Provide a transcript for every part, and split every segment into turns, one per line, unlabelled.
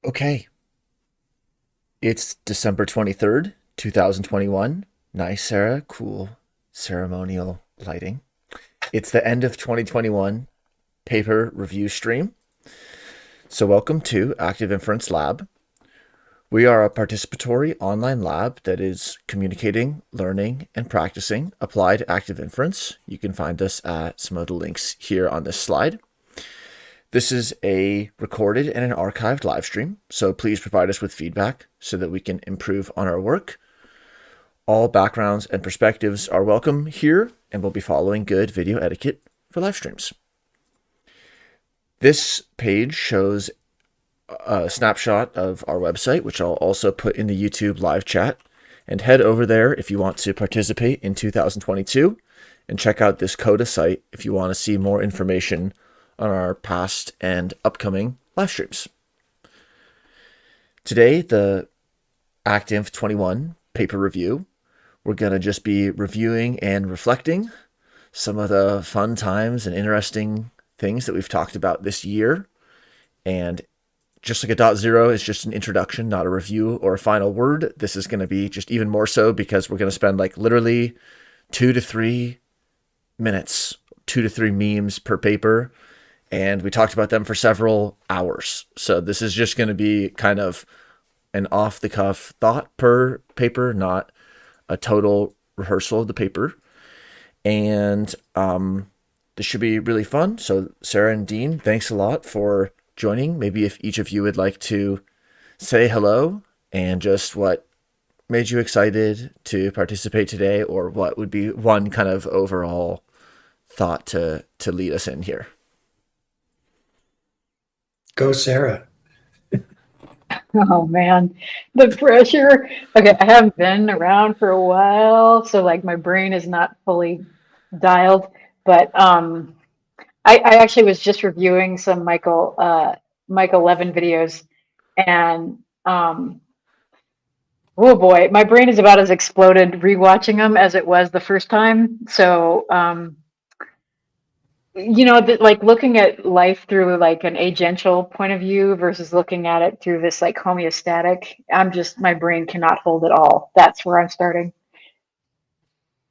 Okay, it's December 23rd, 2021. Nice, Sarah. Cool ceremonial lighting. It's the end of 2021 paper review stream. So welcome to Active Inference Lab. We are a participatory online lab that is communicating, learning, and practicing applied active inference. You can find us at some of the links here on this slide. This is a recorded and an archived live stream, so please provide us with feedback so that we can improve on our work. All backgrounds and perspectives are welcome here, and we'll be following good video etiquette for live streams. This page shows a snapshot of our website, which I'll also put in the YouTube live chat. And head over there if you want to participate in 2022, and check out this CODA site if you want to see more information on our past and upcoming live streams. Today, the ActInf 21 paper review, we're going to just be reviewing and reflecting some of the fun times and interesting things that we've talked about this year. And just like a .0 is just an introduction, not a review or a final word, this is going to be just even more so because we're going to spend like literally 2 to 3 minutes, 2 to 3 memes per paper. And we talked about them for several hours. So this is just going to be kind of an off-the-cuff thought per paper, not a total rehearsal of the paper. And this should be really fun. So Sarah and Dean, thanks a lot for joining. Maybe if each of you would like to say hello and just what made you excited to participate today, or what would be one kind of overall thought to lead us in here.
Go, Sarah.
Oh man, the pressure. Okay, I haven't been around for a while, so like my brain is not fully dialed. But I actually was just reviewing some Michael Levin videos, and oh boy, my brain is about as exploded rewatching them as it was the first time. So like looking at life through like an agential point of view versus looking at it through this like homeostatic, my brain cannot hold it all. That's where I'm starting.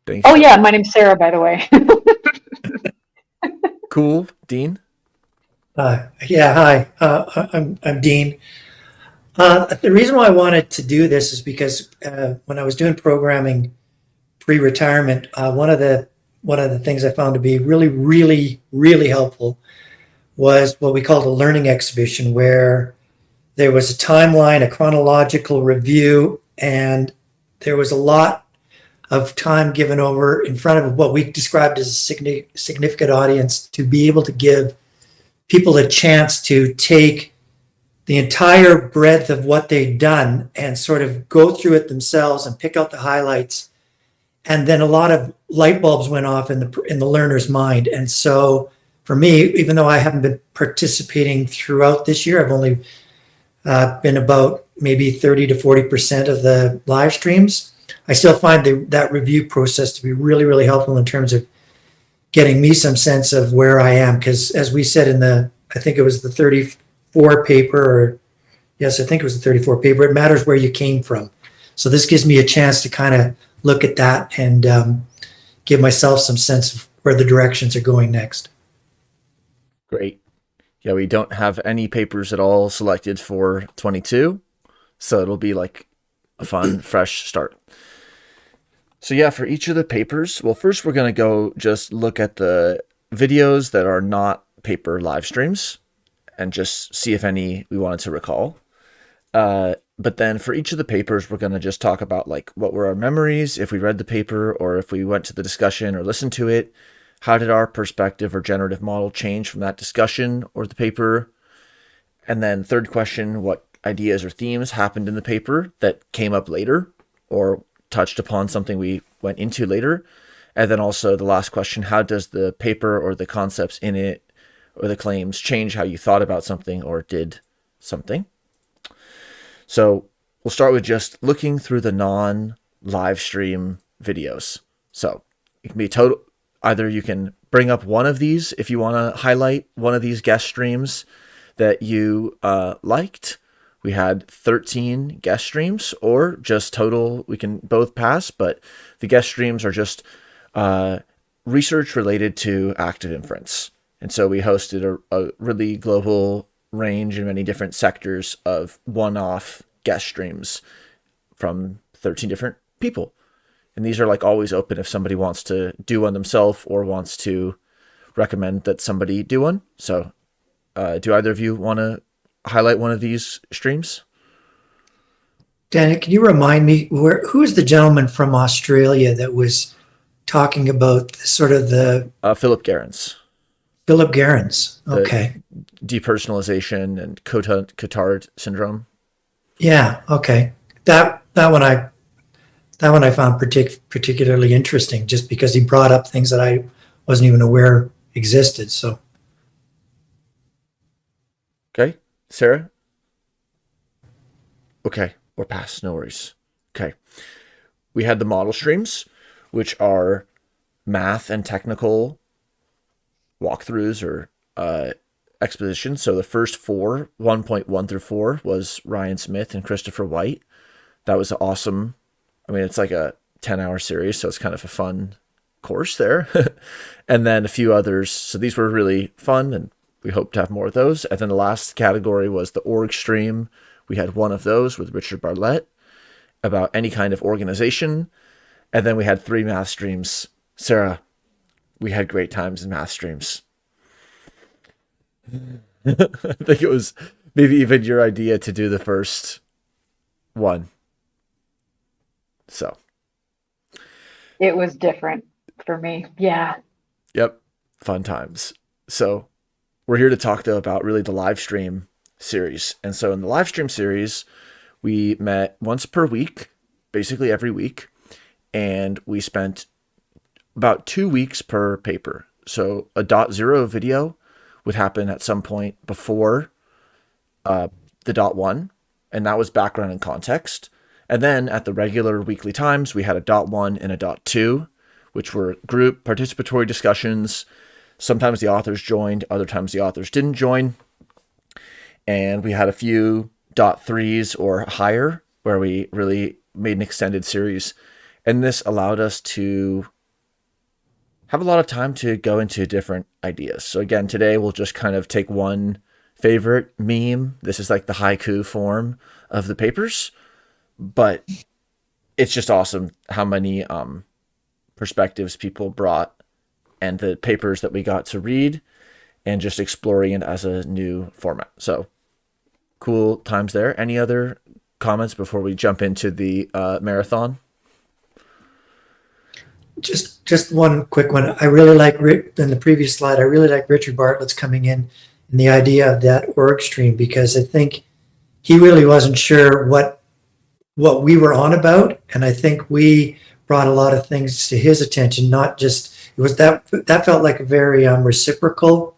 Thanks.
Oh yeah, my name's Sarah, by the way.
Cool. Dean?
Yeah, hi. I'm Dean. The reason why I wanted to do this is because when I was doing programming pre-retirement, one of the things I found to be really helpful was what we called a learning exhibition, where there was a timeline, a chronological review, and there was a lot of time given over in front of what we described as a significant audience to be able to give people a chance to take the entire breadth of what they'd done and sort of go through it themselves and pick out the highlights. And then a lot of light bulbs went off in the learner's mind. And so for me, even though I haven't been participating throughout this year, I've only been about maybe 30 to 40% of the live streams. I still find that review process to be really helpful in terms of getting me some sense of where I am. Because as we said I think it was the 34 paper, or yes, I think it was the 34 paper, it matters where you came from. So this gives me a chance to kind of look at that and give myself some sense of where the directions are going next.
Great. Yeah, we don't have any papers at all selected for 22, so it'll be like a fun, fresh start. So yeah, for each of the papers, well, first we're going to go just look at the videos that are not paper live streams and just see if any we wanted to recall. But then for each of the papers, we're going to just talk about like what were our memories if we read the paper, or if we went to the discussion or listened to it. How did our perspective or generative model change from that discussion or the paper? And then third question, what ideas or themes happened in the paper that came up later or touched upon something we went into later? And then also the last question, how does the paper or the concepts in it or the claims change how you thought about something or did something? So we'll start with just looking through the non-live stream videos. So it can be either you can bring up one of these if you want to highlight one of these guest streams that you liked, We had 13 guest streams, or just total, we can both pass, but the guest streams are just research related to active inference. And so we hosted a really global range in many different sectors of one-off guest streams from 13 different people. And these are like always open if somebody wants to do one themselves or wants to recommend that somebody do one. So do either of you want to highlight one of these streams?
Danny, can you remind me who is the gentleman from Australia that was talking about sort of the
Philip Gerrans.
Philip Gerrans. Okay.
Depersonalization and Cotard syndrome.
Yeah. Okay. That one I found particularly interesting, just because he brought up things that I wasn't even aware existed. So.
Okay, Sarah. Okay, we're past. No worries. Okay, we had the model streams, which are math and technical walkthroughs or exposition. So the first 4, 1.1 through 4, was Ryan Smith and Christopher White. That was awesome. I mean, it's like a 10-hour series, so it's kind of a fun course there. And then a few others. So these were really fun, and we hope to have more of those. And then the last category was the org stream. We had one of those with Richard Bartlett about any kind of organization. And then we had 3 math streams. Sarah, we had great times in math streams. I think it was maybe even your idea to do the first one. So.
It was different for me. Yeah.
Yep. Fun times. So we're here to talk, though, about really the live stream series. And so in the live stream series, we met once per week, basically every week, and we spent about 2 weeks per paper. So a .0 video would happen at some point before the .1, and that was background and context. And then at the regular weekly times, we had a .1 and a .2, which were group participatory discussions. Sometimes the authors joined, other times the authors didn't join. And we had a few .3s or higher where we really made an extended series. And this allowed us to have a lot of time to go into different ideas. So again, today we'll just kind of take one favorite meme. This is like the haiku form of the papers, but it's just awesome how many perspectives people brought and the papers that we got to read and just exploring it as a new format. So cool times there. Any other comments before we jump into the marathon?
Just one quick one. I really like, in the previous slide, I really like Richard Bartlett's coming in and the idea of that org stream, because I think he really wasn't sure what we were on about. And I think we brought a lot of things to his attention, not just, it was that felt like a very reciprocal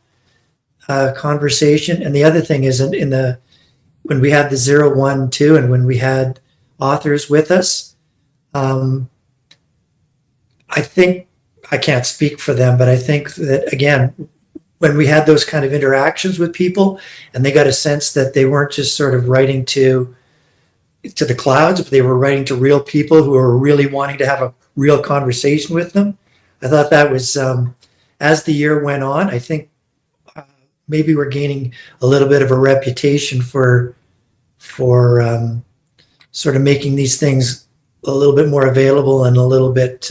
conversation. And the other thing is when we had the 0, 1, 2, and when we had authors with us, I think, I can't speak for them, but I think that, again, when we had those kind of interactions with people and they got a sense that they weren't just sort of writing to the clouds, but they were writing to real people who were really wanting to have a real conversation with them. I thought that was, as the year went on, I think maybe we're gaining a little bit of a reputation for sort of making these things a little bit more available and a little bit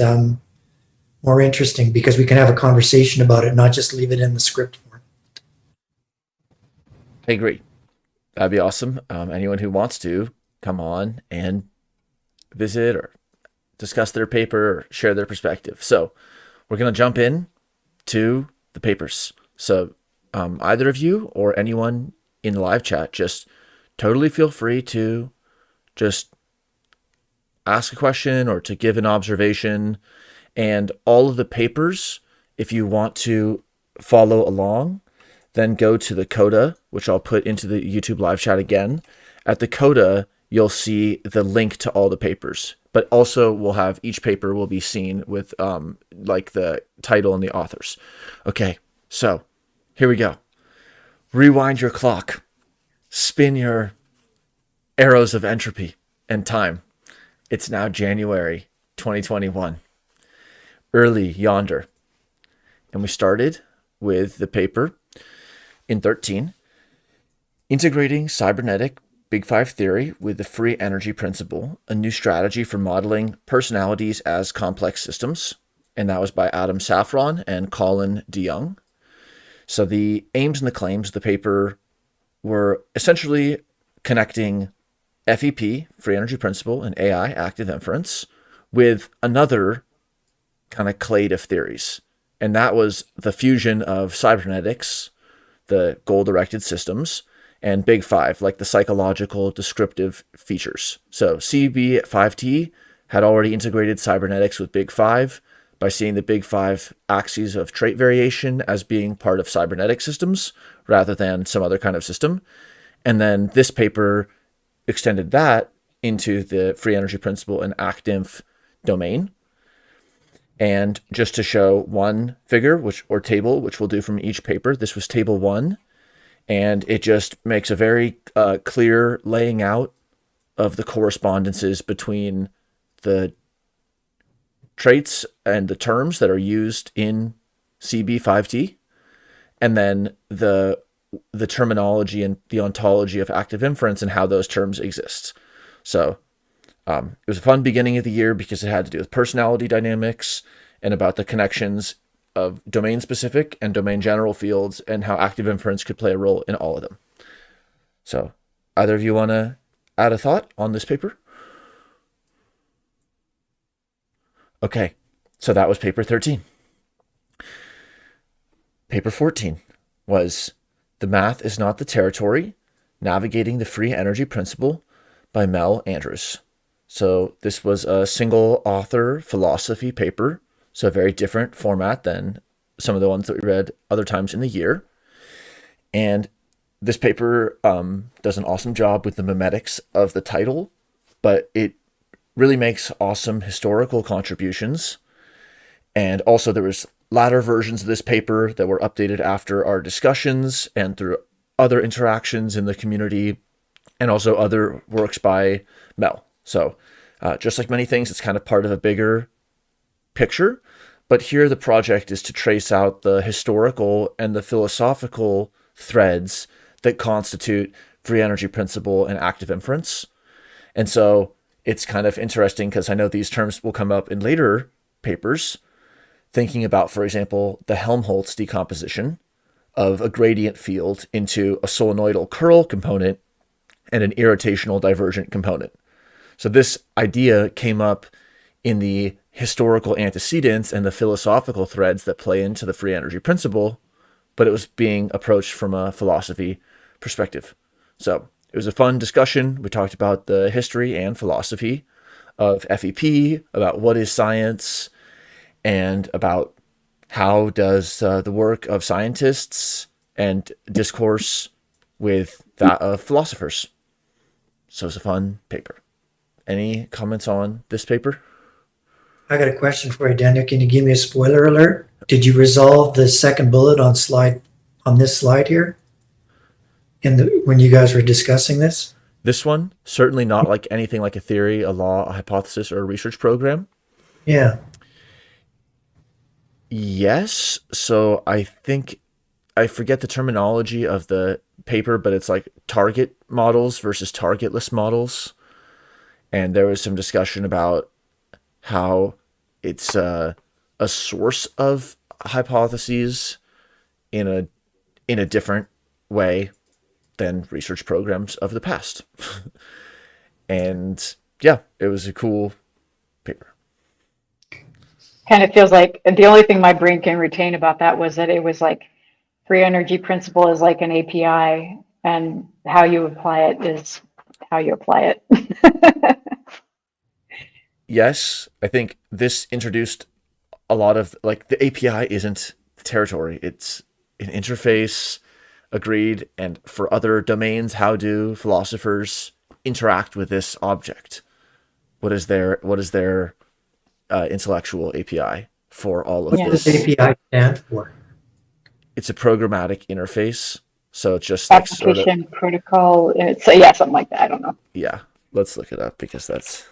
more interesting, because we can have a conversation about it, not just leave it in the script form.
I agree. That'd be awesome. Anyone who wants to come on and visit or discuss their paper or share their perspective. So we're going to jump in to the papers. So either of you or anyone in the live chat, just totally feel free to just ask a question or to give an observation. And all of the papers, if you want to follow along, then go to the coda, which I'll put into the YouTube live chat again. At the coda, you'll see the link to all the papers, but also we'll have each paper will be seen with like the title and the authors. Okay, so here we go. Rewind your clock. Spin your arrows of entropy and time. It's now January 2021. Early yonder. And we started with the paper in 13, integrating cybernetic Big Five theory with the free energy principle, a new strategy for modeling personalities as complex systems. And that was by Adam Safron and Colin DeYoung. So the aims and the claims of the paper were essentially connecting FEP, free energy principle, and AI, active inference, with another kind of clade of theories. And that was the fusion of cybernetics, the goal-directed systems, and Big Five, like the psychological descriptive features. So CB5T had already integrated cybernetics with Big Five by seeing the Big Five axes of trait variation as being part of cybernetic systems rather than some other kind of system. And then this paper extended that into the free energy principle and ActInf domain. And just to show one figure, or table, which we'll do from each paper, this was table 1. And it just makes a very clear laying out of the correspondences between the traits and the terms that are used in CB5T, and then the terminology and the ontology of active inference and how those terms exist. So it was a fun beginning of the year because it had to do with personality dynamics and about the connections of domain-specific and domain-general fields and how active inference could play a role in all of them. So either of you want to add a thought on this paper? Okay, so that was paper 13. Paper 14 was The Math is Not the Territory, Navigating the Free Energy Principle by Mel Andrews. So this was a single author philosophy paper, so a very different format than some of the ones that we read other times in the year. And this paper does an awesome job with the memetics of the title, but it really makes awesome historical contributions. And also there was latter versions of this paper that were updated after our discussions and through other interactions in the community, and also other works by Mel. So just like many things, it's kind of part of a bigger picture. But here the project is to trace out the historical and the philosophical threads that constitute free energy principle and active inference. And so it's kind of interesting because I know these terms will come up in later papers, thinking about, for example, the Helmholtz decomposition of a gradient field into a solenoidal curl component and an irrotational divergent component. So this idea came up in the historical antecedents and the philosophical threads that play into the free energy principle, but it was being approached from a philosophy perspective. So it was a fun discussion. We talked about the history and philosophy of FEP, about what is science, and about how does the work of scientists and discourse with that of philosophers. So it's a fun paper. Any comments on this paper?
I got a question for you, Daniel. Can you give me a spoiler alert? Did you resolve the second bullet on this slide here when you guys were discussing this?
This one, certainly not like anything like a theory, a law, a hypothesis, or a research program.
Yeah.
Yes. So I think I forget the terminology of the paper, but it's like target models versus targetless models. And there was some discussion about how it's a source of hypotheses in a different way than research programs of the past. And yeah, it was a cool paper.
Kind of feels like the only thing my brain can retain about that was that it was like free energy principle is like an API, and how you apply it is how you apply it.
Yes, I think this introduced a lot of, like, the API isn't the territory. It's an interface, agreed, and for other domains, how do philosophers interact with this object? What is their intellectual API for all of
What
this?
does API stand for?
It's a programmatic interface So it's just like sort of,
Application protocol. So yeah, something like that. I don't know.
yeah, let's look it up because that's,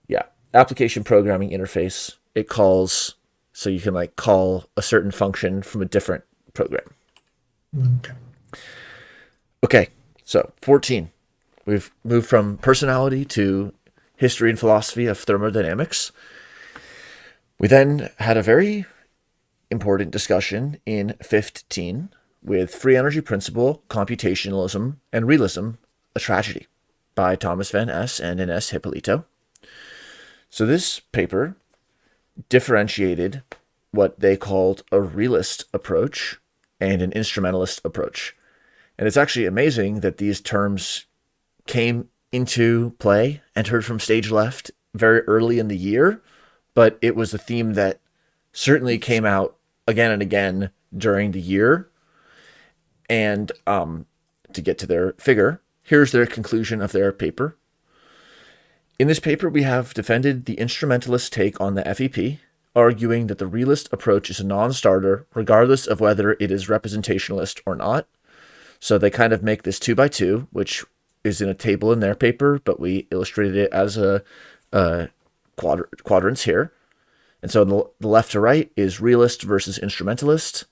yeah, application programming interface. It calls, so you can like call a certain function from a different program.
Okay.
Okay, so 14. We've moved from personality to history and philosophy of thermodynamics. We then had a very important discussion in 15 with free energy principle, computationalism, and realism, a tragedy, by Thomas Van S. and Ines Hippolito. So this paper differentiated what they called a realist approach and an instrumentalist approach. And it's actually amazing that these terms came into play, entered from stage left very early in the year, but it was a theme that certainly came out again and again during the year. And to get to their figure, here's their conclusion of their paper. In this paper, we have defended the instrumentalist take on the FEP, arguing that the realist approach is a non-starter, regardless of whether it is representationalist or not. So they kind of make this 2x2, which is in a table in their paper, but we illustrated it as a quadrants here. And so the left to right is realist versus instrumentalist.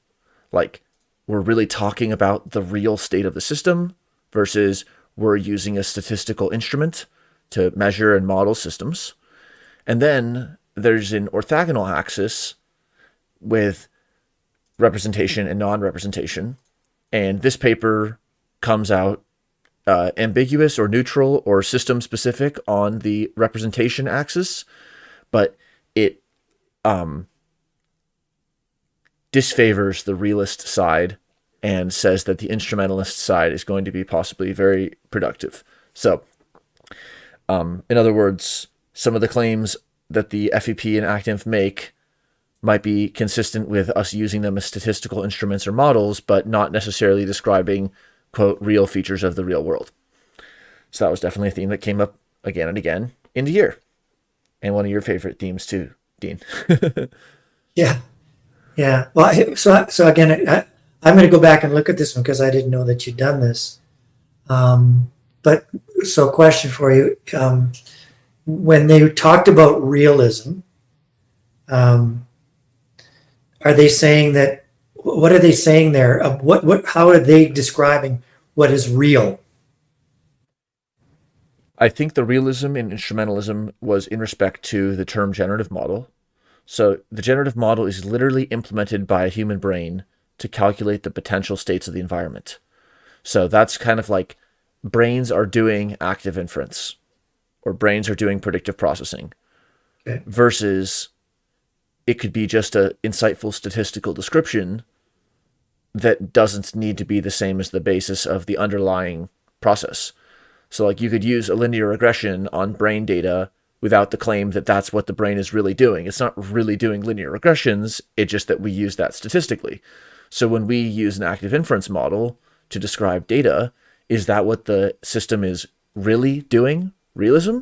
Like, we're really talking about the real state of the system versus we're using a statistical instrument to measure and model systems. And then there's an orthogonal axis with representation and non-representation. And this paper comes out ambiguous or neutral or system specific on the representation axis, but it disfavors the realist side and says that the instrumentalist side is going to be possibly very productive. So, in other words, some of the claims that the FEP and ActInf make might be consistent with us using them as statistical instruments or models, but not necessarily describing, quote, real features of the real world. So that was definitely a theme that came up again and again in the year. And one of your favorite themes too, Dean.
Yeah. Yeah. Well, so again, I'm going to go back and look at this one because I didn't know that you'd done this. But so a question for you. When they talked about realism, are they saying that, what are they saying there? How are they describing what is real?
I think the realism in instrumentalism was in respect to the term generative model. So the generative model is literally implemented by a human brain to calculate the potential states of the environment. So that's kind of like brains are doing active inference or brains are doing predictive processing,
Okay.
versus it could be just an insightful statistical description that doesn't need to be the same as the basis of the underlying process. So like you could use a linear regression on brain data without the claim that that's what the brain is really doing. It's not really doing linear regressions. It's just that we use that statistically. So when we use an active inference model to describe data, is that what the system is really doing, realism?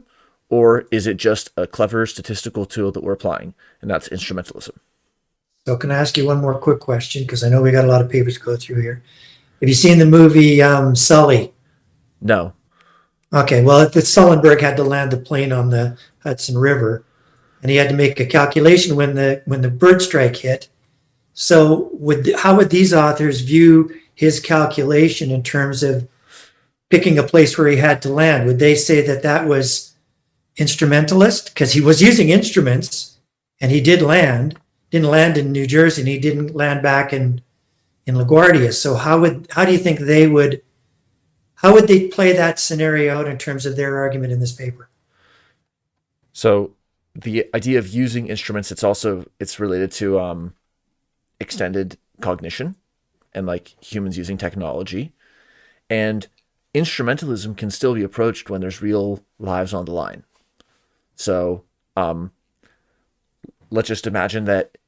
Or is it just a clever statistical tool that we're applying? And that's instrumentalism.
So can I ask you one more quick question? Because I know we got a lot of papers to go through here. Have you seen the movie Sully?
No.
Okay, well, Sullenberg had to land the plane on the Hudson River, and he had to make a calculation when the bird strike hit. So how would these authors view his calculation in terms of picking a place where he had to land? Would they say that that was instrumentalist? Because he was using instruments, and he didn't land in New Jersey, and he didn't land back in LaGuardia. So how do you think how would they play that scenario out in terms of their argument in this paper?
So the idea of using instruments, it's related to extended cognition and like humans using technology. And instrumentalism can still be approached when there's real lives on the line. So let's just imagine that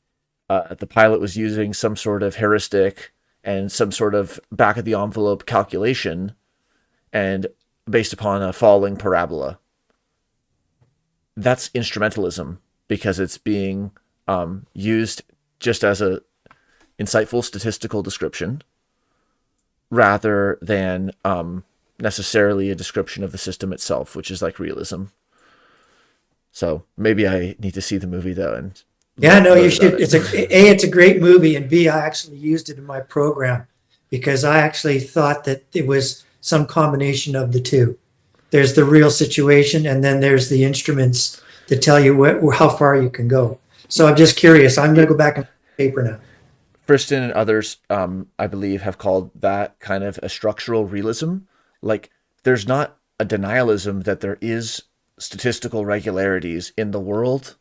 the pilot was using some sort of heuristic and some sort of back of the envelope calculation and based upon a falling parabola. That's instrumentalism because it's being used just as a insightful statistical description rather than necessarily a description of the system itself, which is like realism. So maybe I need to see the movie though. And
Yeah, no, you
learn about
should.
it.
It's a great movie, and B, I actually used it in my program because I actually thought that it was some combination of the two. There's the real situation, and then there's the instruments to tell you how far you can go. So I'm just curious. I'm going to go back and paper now.
Friston and others, I believe, have called that kind of a structural realism. Like, there's not a denialism that there is statistical regularities in the world.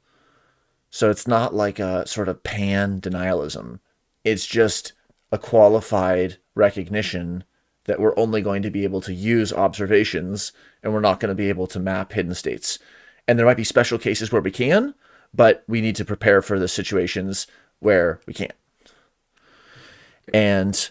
So it's not like a sort of pan denialism. It's just a qualified recognition that we're only going to be able to use observations and we're not going to be able to map hidden states. And there might be special cases where we can, but we need to prepare for the situations where we can't. And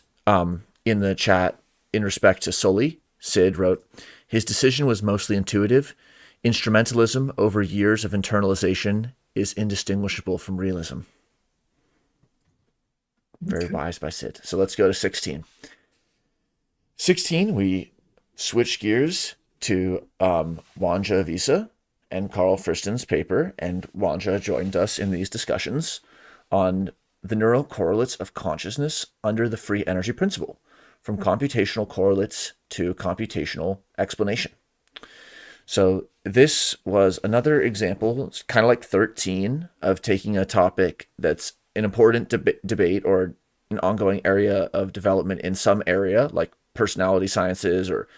in the chat, in respect to Sully, Sid wrote, his decision was mostly intuitive. Instrumentalism over years of internalization is indistinguishable from realism. Very wise by Sid. So let's go to 16. 16, we switch gears to Wanja Visa and Carl Friston's paper, and Wanja joined us in these discussions on the neural correlates of consciousness under the free energy principle, from computational correlates to computational explanation. So this was another example, it's kind of like 13, of taking a topic that's an important debate or an ongoing area of development in some area, like personality sciences or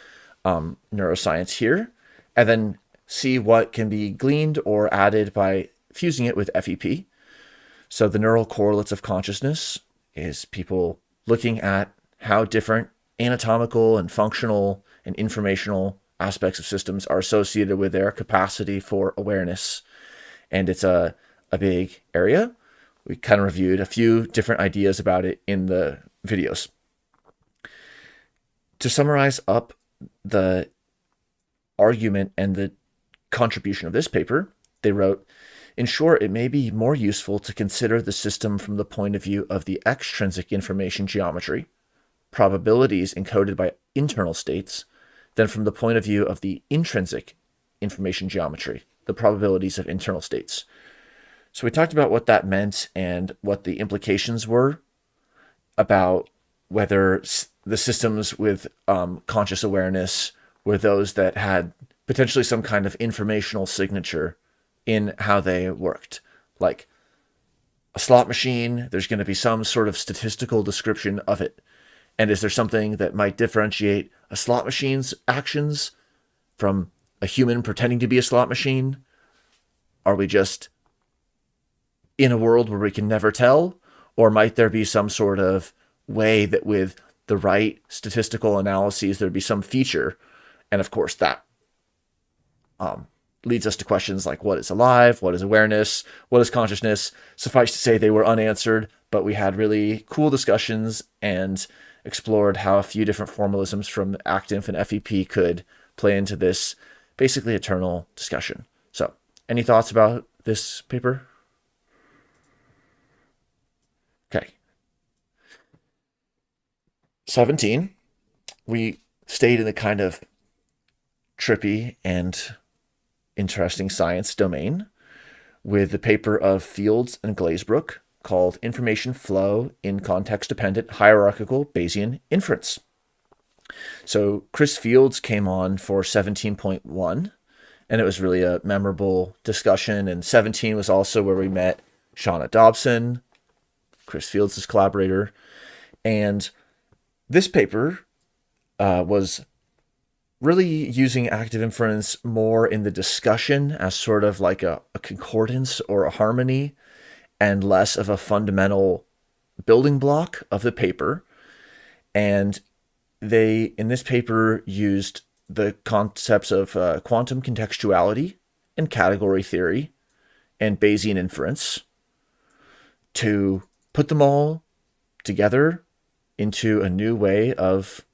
neuroscience here, and then see what can be gleaned or added by fusing it with FEP. So the neural correlates of consciousness is people looking at how different anatomical and functional and informational aspects of systems are associated with their capacity for awareness. And it's a big area. We kind of reviewed a few different ideas about it in the videos. To summarize up the argument and the contribution of this paper, they wrote, in short, it may be more useful to consider the system from the point of view of the extrinsic information geometry, probabilities encoded by internal states, than from the point of view of the intrinsic information geometry, the probabilities of internal states. So we talked about what that meant and what the implications were about whether the systems with conscious awareness were those that had potentially some kind of informational signature in how they worked. Like a slot machine, there's going to be some sort of statistical description of it. And is there something that might differentiate a slot machine's actions from a human pretending to be a slot machine? Are we just in a world where we can never tell? Or might there be some sort of way that with the right statistical analyses, there'd be some feature? And of course, that leads us to questions like what is alive, what is awareness, what is consciousness? Suffice to say, they were unanswered, but we had really cool discussions and explored how a few different formalisms from ActInf and FEP could play into this basically eternal discussion. So, any thoughts about this paper? Okay. 17, we stayed in the kind of trippy and interesting science domain with the paper of Fields and Glazebrook called Information Flow in Context-Dependent Hierarchical Bayesian Inference. So Chris Fields came on for 17.1, and it was really a memorable discussion. And 17 was also where we met Shauna Dobson, Chris Fields' collaborator. And this paper was really using active inference more in the discussion as sort of like a concordance or a harmony, and less of a fundamental building block of the paper. And they, in this paper, used the concepts of quantum contextuality and category theory and Bayesian inference to put them all together into a new way of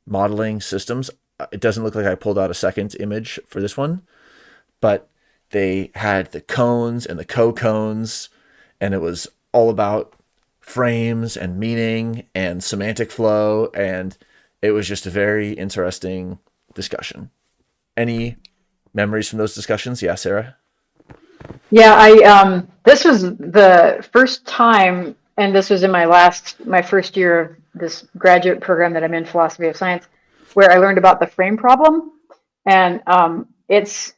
modeling systems. It doesn't look like I pulled out a second image for this one, but they had the cones and the co-cones, and it was all about frames and meaning and semantic flow, and It was just a very interesting discussion. Any memories from those discussions? Yeah, Sarah?
Yeah, I this was the first time, and this was in my first year of this graduate program that I'm in, philosophy of science, where I learned about the frame problem. And it's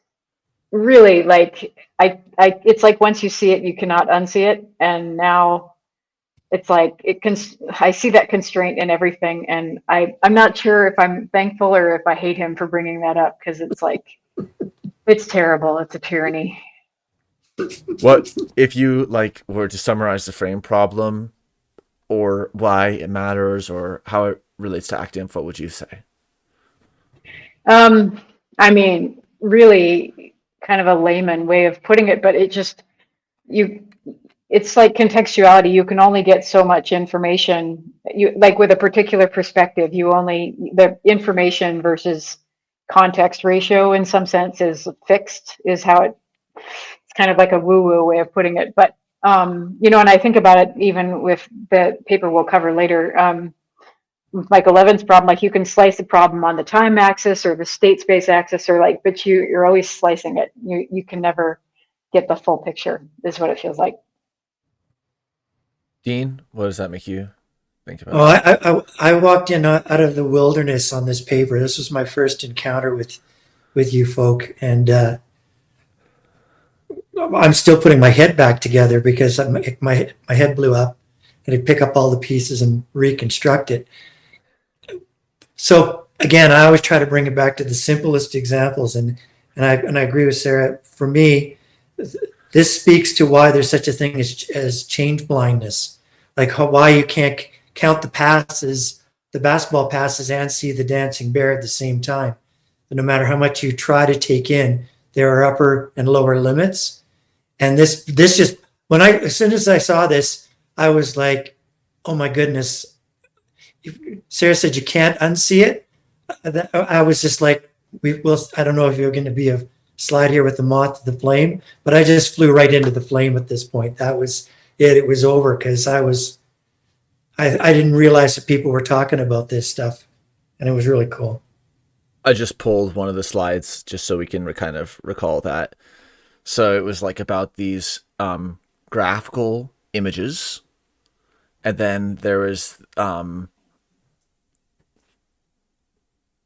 really like it's like once you see it, you cannot unsee it. And now it's like I see that constraint in everything, and I'm not sure if I'm thankful or if I hate him for bringing that up, because it's like it's terrible. It's a tyranny.
What if you like were to summarize the frame problem or why it matters or how it relates to ActInf, what would you say?
I mean, really kind of a layman way of putting it, but it just you it's like contextuality. You can only get so much information. You like with a particular perspective, you only the information versus context ratio in some sense is fixed, is how it's kind of like a woo-woo way of putting it. But you know, and I think about it even with the paper we'll cover later. Like Levin's problem, like you can slice the problem on the time axis or the state space axis, or like, but you're always slicing it. You can never get the full picture, is what it feels like.
Dean, what does that make you think about?
Oh, I walked in out of the wilderness on this paper. This was my first encounter with you folk, and I'm still putting my head back together because my head blew up, and I pick up all the pieces and reconstruct it. So again, I always try to bring it back to the simplest examples, and I agree with Sarah. For me, this speaks to why there's such a thing as change blindness, like why you can't count the passes, the basketball passes, and see the dancing bear at the same time. But no matter how much you try to take in, there are upper and lower limits. And this just as soon as I saw this, I was like, oh my goodness. Sarah said you can't unsee it. I was just like, I don't know if you're going to be a slide here with the moth to the flame, but I just flew right into the flame at this point. That was it. It was over because I didn't realize that people were talking about this stuff, and it was really cool.
I just pulled one of the slides just so we can kind of recall that. So it was like about these graphical images, and then there was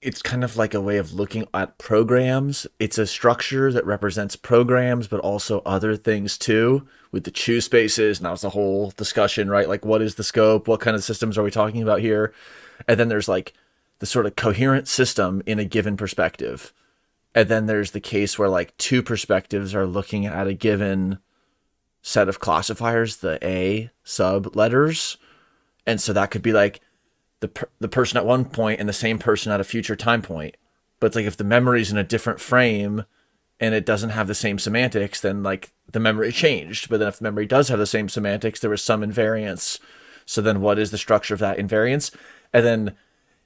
it's kind of like a way of looking at programs. It's a structure that represents programs, but also other things too, with the choose spaces. And that was the whole discussion, right? Like, what is the scope? What kind of systems are we talking about here? And then there's like the sort of coherent system in a given perspective. And then there's the case where like two perspectives are looking at a given set of classifiers, the A sub letters. And so that could be like the person at one point and the same person at a future time point. But it's like if the memory is in a different frame and it doesn't have the same semantics, then like the memory changed. But then if the memory does have the same semantics, there was some invariance. So then what is the structure of that invariance? And then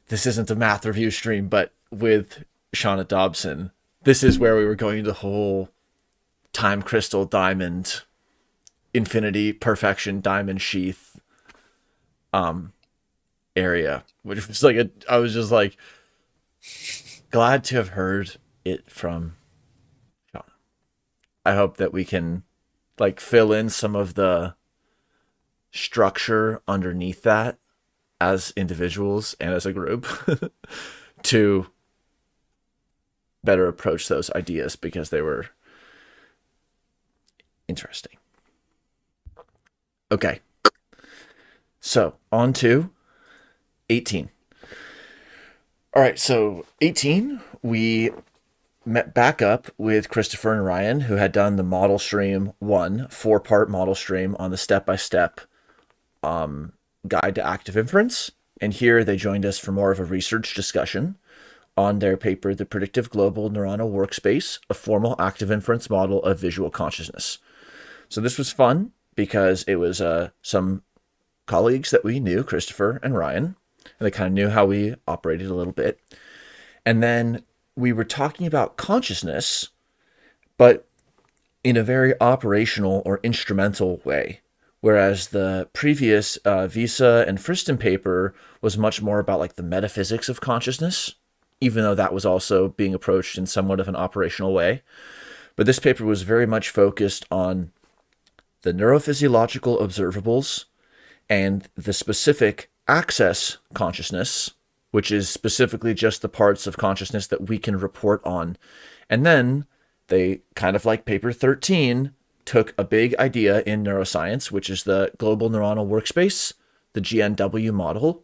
this isn't a math review stream, but with Shauna Dobson, this is where we were going to the whole time crystal diamond, infinity perfection diamond sheath area, which was like I was just like glad to have heard it from Shauna. I hope that we can like fill in some of the structure underneath that as individuals and as a group to better approach those ideas because they were interesting. Okay. So on to 18. All right, so 18, we met back up with Christopher and Ryan, who had done the model stream 1, 4-part model stream on the step-by-step guide to active inference. And here they joined us for more of a research discussion on their paper, The Predictive Global Neuronal Workspace, a Formal Active Inference Model of Visual Consciousness. So this was fun because it was some colleagues that we knew, Christopher and Ryan, and they kind of knew how we operated a little bit. And then we were talking about consciousness, but in a very operational or instrumental way, whereas the previous Visa and Friston paper was much more about like the metaphysics of consciousness, even though that was also being approached in somewhat of an operational way. But this paper was very much focused on the neurophysiological observables and the specific access consciousness, which is specifically just the parts of consciousness that we can report on. And then they, kind of like paper 13, took a big idea in neuroscience, which is the global neuronal workspace, the GNW model,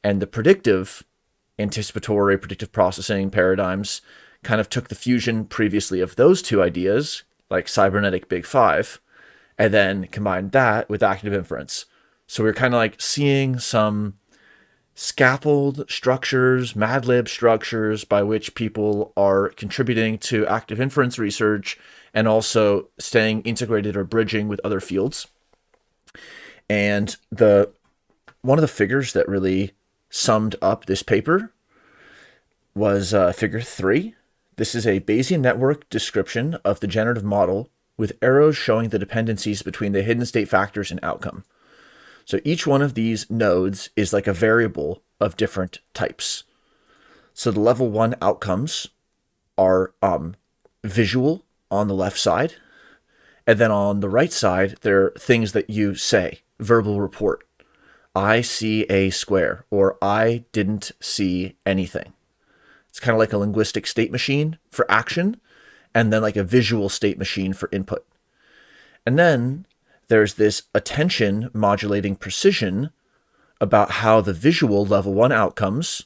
and the predictive, anticipatory predictive processing paradigms, kind of took the fusion previously of those two ideas, like cybernetic big five, and then combined that with active inference. So we're kind of like seeing some scaffold structures, Mad Lib structures by which people are contributing to active inference research and also staying integrated or bridging with other fields. And one of the figures that really summed up this paper was figure 3. This is a Bayesian network description of the generative model with arrows showing the dependencies between the hidden state factors and outcome. So each one of these nodes is like a variable of different types. So the level 1 outcomes are visual on the left side. And then on the right side, there are things that you say, verbal report. I see a square, or I didn't see anything. It's kind of like a linguistic state machine for action, and then like a visual state machine for input. And then there's this attention modulating precision about how the visual level 1 outcomes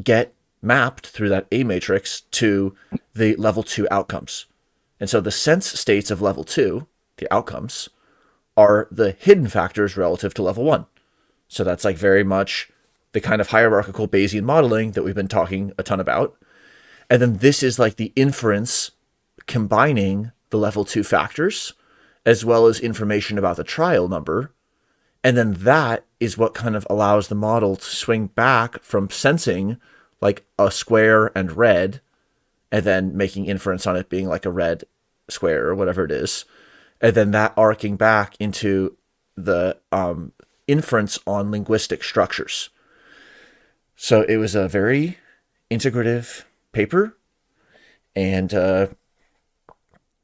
get mapped through that A matrix to the level 2 outcomes. And so the sense states of level 2, the outcomes, are the hidden factors relative to level 1. So that's like very much the kind of hierarchical Bayesian modeling that we've been talking a ton about. And then this is like the inference combining the level 2 factors as well as information about the trial number. And then that is what kind of allows the model to swing back from sensing like a square and red, and then making inference on it being like a red square or whatever it is. And then that arcing back into the inference on linguistic structures. So it was a very integrative paper and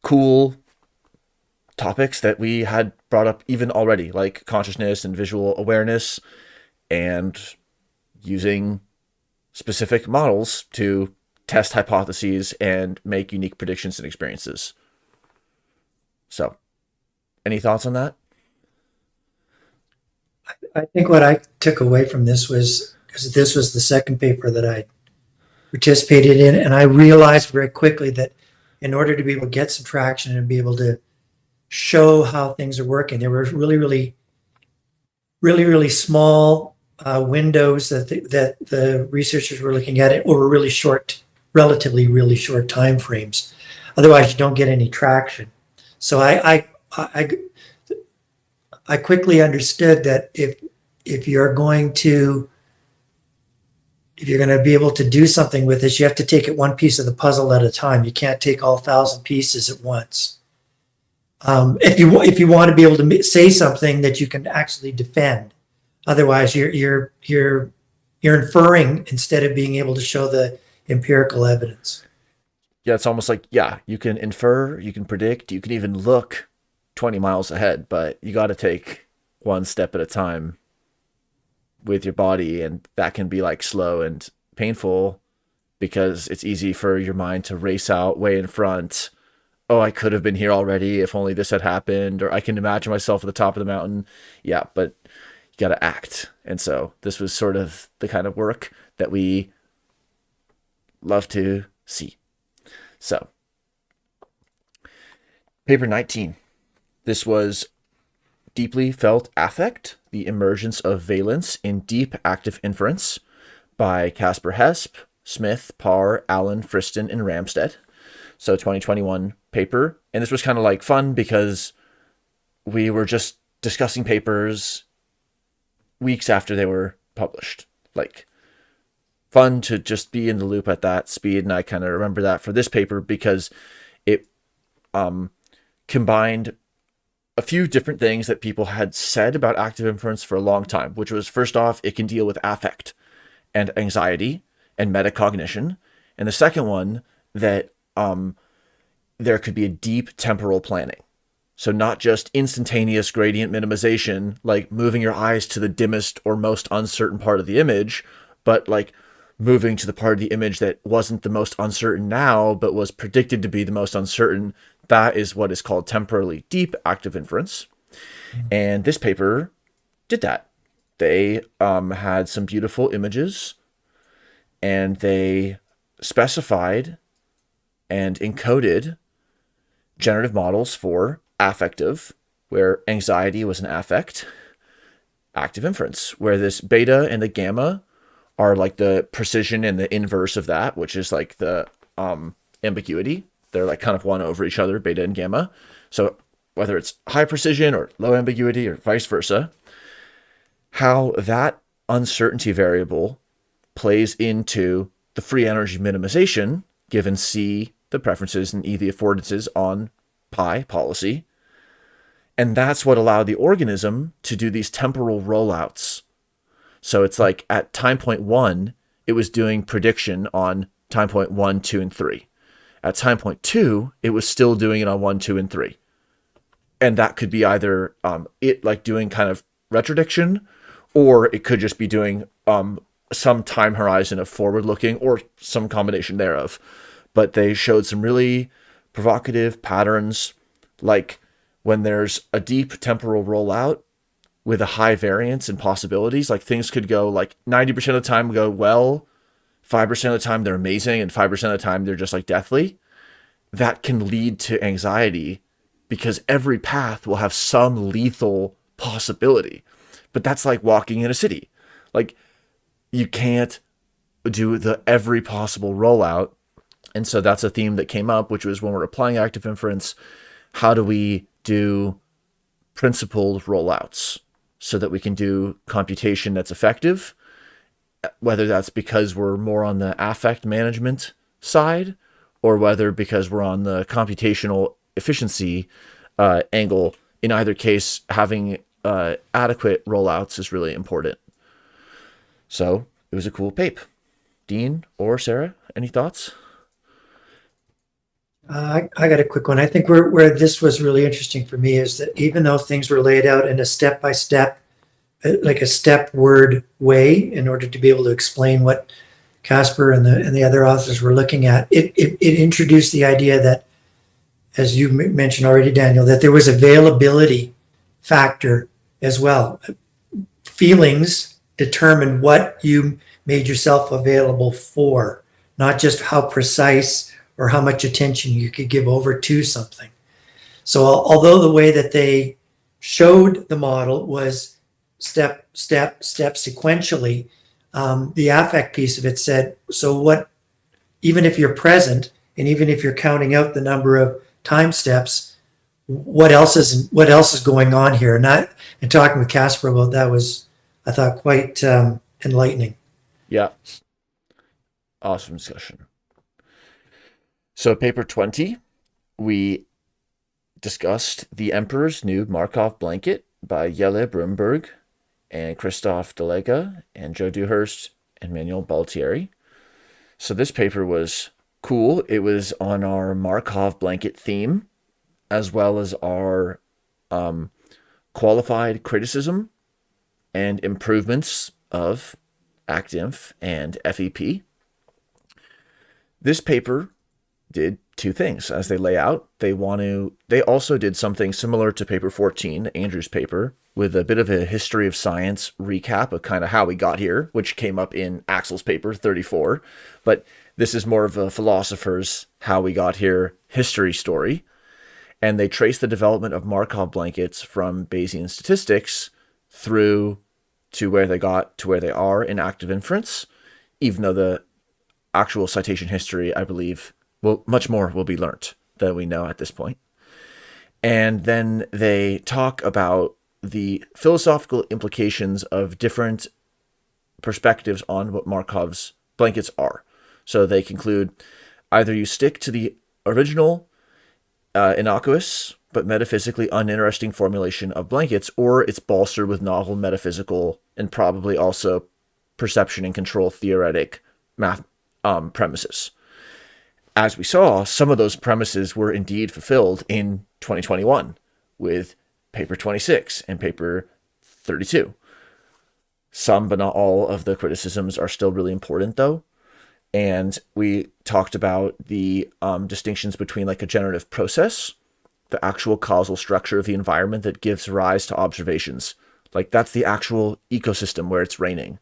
cool topics that we had brought up even already, like consciousness and visual awareness, and using specific models to test hypotheses and make unique predictions and experiences. So, any thoughts on that?
I think what I took away from this was, because this was the second paper that I participated in, and I realized very quickly that in order to be able to get some traction and be able to show how things are working, there were really small windows that the researchers were looking at it over relatively really short time frames. Otherwise, you don't get any traction. So I quickly understood that if you're going to be able to do something with this, you have to take it one piece of the puzzle at a time. You can't take all 1,000 pieces at once. If you want to be able to say something that you can actually defend, otherwise you're inferring instead of being able to show the empirical evidence.
Yeah, it's almost like, yeah, you can infer, you can predict, you can even look 20 miles ahead, but you got to take one step at a time with your body, and that can be like slow and painful because it's easy for your mind to race out way in front. Oh, I could have been here already if only this had happened, or I can imagine myself at the top of the mountain. Yeah, but you got to act. And so this was sort of the kind of work that we love to see. So, paper 19. This was Deeply Felt Affect, the Emergence of Valence in Deep Active Inference by Casper Hesp, Smith, Parr, Allen, Friston, and Ramstead. So 2021 paper. And this was kind of like fun because we were just discussing papers weeks after they were published. Like, fun to just be in the loop at that speed. And I kind of remember that for this paper because it combined a few different things that people had said about active inference for a long time, which was, first off, it can deal with affect and anxiety and metacognition. And the second one, that there could be a deep temporal planning. So not just instantaneous gradient minimization, like moving your eyes to the dimmest or most uncertain part of the image, but like moving to the part of the image that wasn't the most uncertain now, but was predicted to be the most uncertain. That is what is called temporally deep active inference. And this paper did that. They had some beautiful images, and they specified and encoded generative models for affective, where anxiety was an affect, active inference, where this beta and the gamma are like the precision and the inverse of that, which is like the ambiguity. They're like kind of one over each other, beta and gamma. So whether it's high precision or low ambiguity or vice versa, how that uncertainty variable plays into the free energy minimization given C, the preferences, and E, the affordances on pi policy. And that's what allowed the organism to do these temporal rollouts. So it's like at time point 1, it was doing prediction on time point 1, 2, and 3. At time point 2, it was still doing it on 1, 2, and 3. And that could be either it like doing kind of retrodiction, or it could just be doing some time horizon of forward looking, or some combination thereof. But they showed some really provocative patterns, like when there's a deep temporal rollout with a high variance and possibilities, like things could go like 90% of the time go well, 5% of the time they're amazing, and 5% of the time they're just like deathly. That can lead to anxiety because every path will have some lethal possibility. But that's like walking in a city. Like you can't do the every possible rollout. And so that's a theme that came up, which was when we're applying active inference, how do we do principled rollouts so that we can do computation that's effective, whether that's because we're more on the affect management side, or whether because we're on the computational efficiency angle. In either case, having adequate rollouts is really important. So it was a cool paper. Dean or Sarah, any thoughts?
I got a quick one. I think where this was really interesting for me is that even though things were laid out in a step-by-step, like a step word way, in order to be able to explain what Casper and the other authors were looking at, it introduced the idea that, as you mentioned already, Daniel, that there was availability factor as well. Feelings determine what you made yourself available for, not just how precise or how much attention you could give over to something. So although the way that they showed the model was step sequentially, the affect piece of it said, so what, even if you're present and even if you're counting out the number of time steps, what else is going on here? And talking with Casper about that was, I thought, quite enlightening.
Yeah. Awesome discussion. So paper 20, we discussed The Emperor's New Markov Blanket by Jelle Brumberg and Christophe Delega and Joe Dewhurst and Manuel Baltieri. So this paper was cool. It was on our Markov blanket theme, as well as our qualified criticism and improvements of ActInf and FEP. This paper did two things as they lay out. They also did something similar to paper 14, Andrew's paper, with a bit of a history of science recap of kind of how we got here, which came up in Axel's paper 34. But this is more of a philosopher's how we got here history story. And they trace the development of Markov blankets from Bayesian statistics through to where they got to where they are in active inference, even though the actual citation history, I believe, much more will be learnt than we know at this point. And then they talk about the philosophical implications of different perspectives on what Markov's blankets are. So they conclude either you stick to the original innocuous but metaphysically uninteresting formulation of blankets, or it's bolstered with novel metaphysical and probably also perception and control theoretic math premises. As we saw, some of those premises were indeed fulfilled in 2021 with paper 26 and paper 32. Some, but not all, of the criticisms are still really important, though. And we talked about the distinctions between like a generative process, the actual causal structure of the environment that gives rise to observations. Like that's the actual ecosystem where it's raining.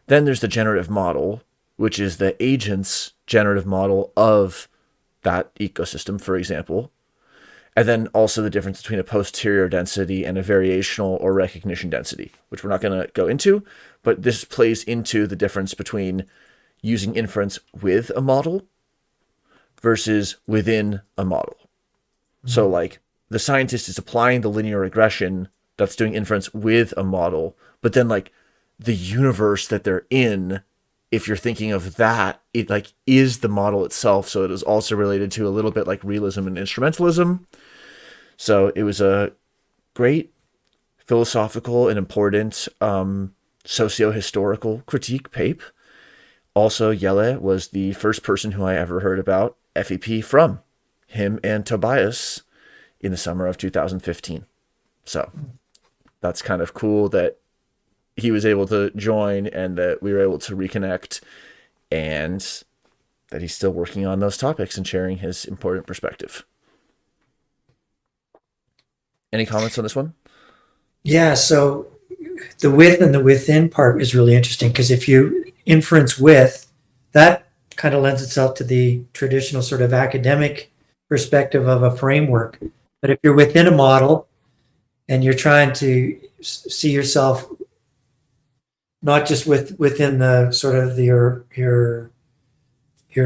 Then there's the generative model, which is the agent's generative model of that ecosystem, for example. And then also the difference between a posterior density and a variational or recognition density, which we're not going to go into, but this plays into the difference between using inference with a model versus within a model. So like the scientist is applying the linear regression that's doing inference with a model, but then like the universe that they're in, if you're thinking of that, it like is the model itself. So it is also related to a little bit like realism and instrumentalism. So it was a great philosophical and important socio-historical critique paper. Also, Jelle was the first person who I ever heard about FEP from. Him and Tobias in the summer of 2015. So that's kind of cool that he was able to join and that we were able to reconnect and that he's still working on those topics and sharing his important perspective. Any comments on this one?
Yeah, so the with and the within part is really interesting because if you inference with, that kind of lends itself to the traditional sort of academic perspective of a framework. But if you're within a model and you're trying to see yourself not just within the sort of your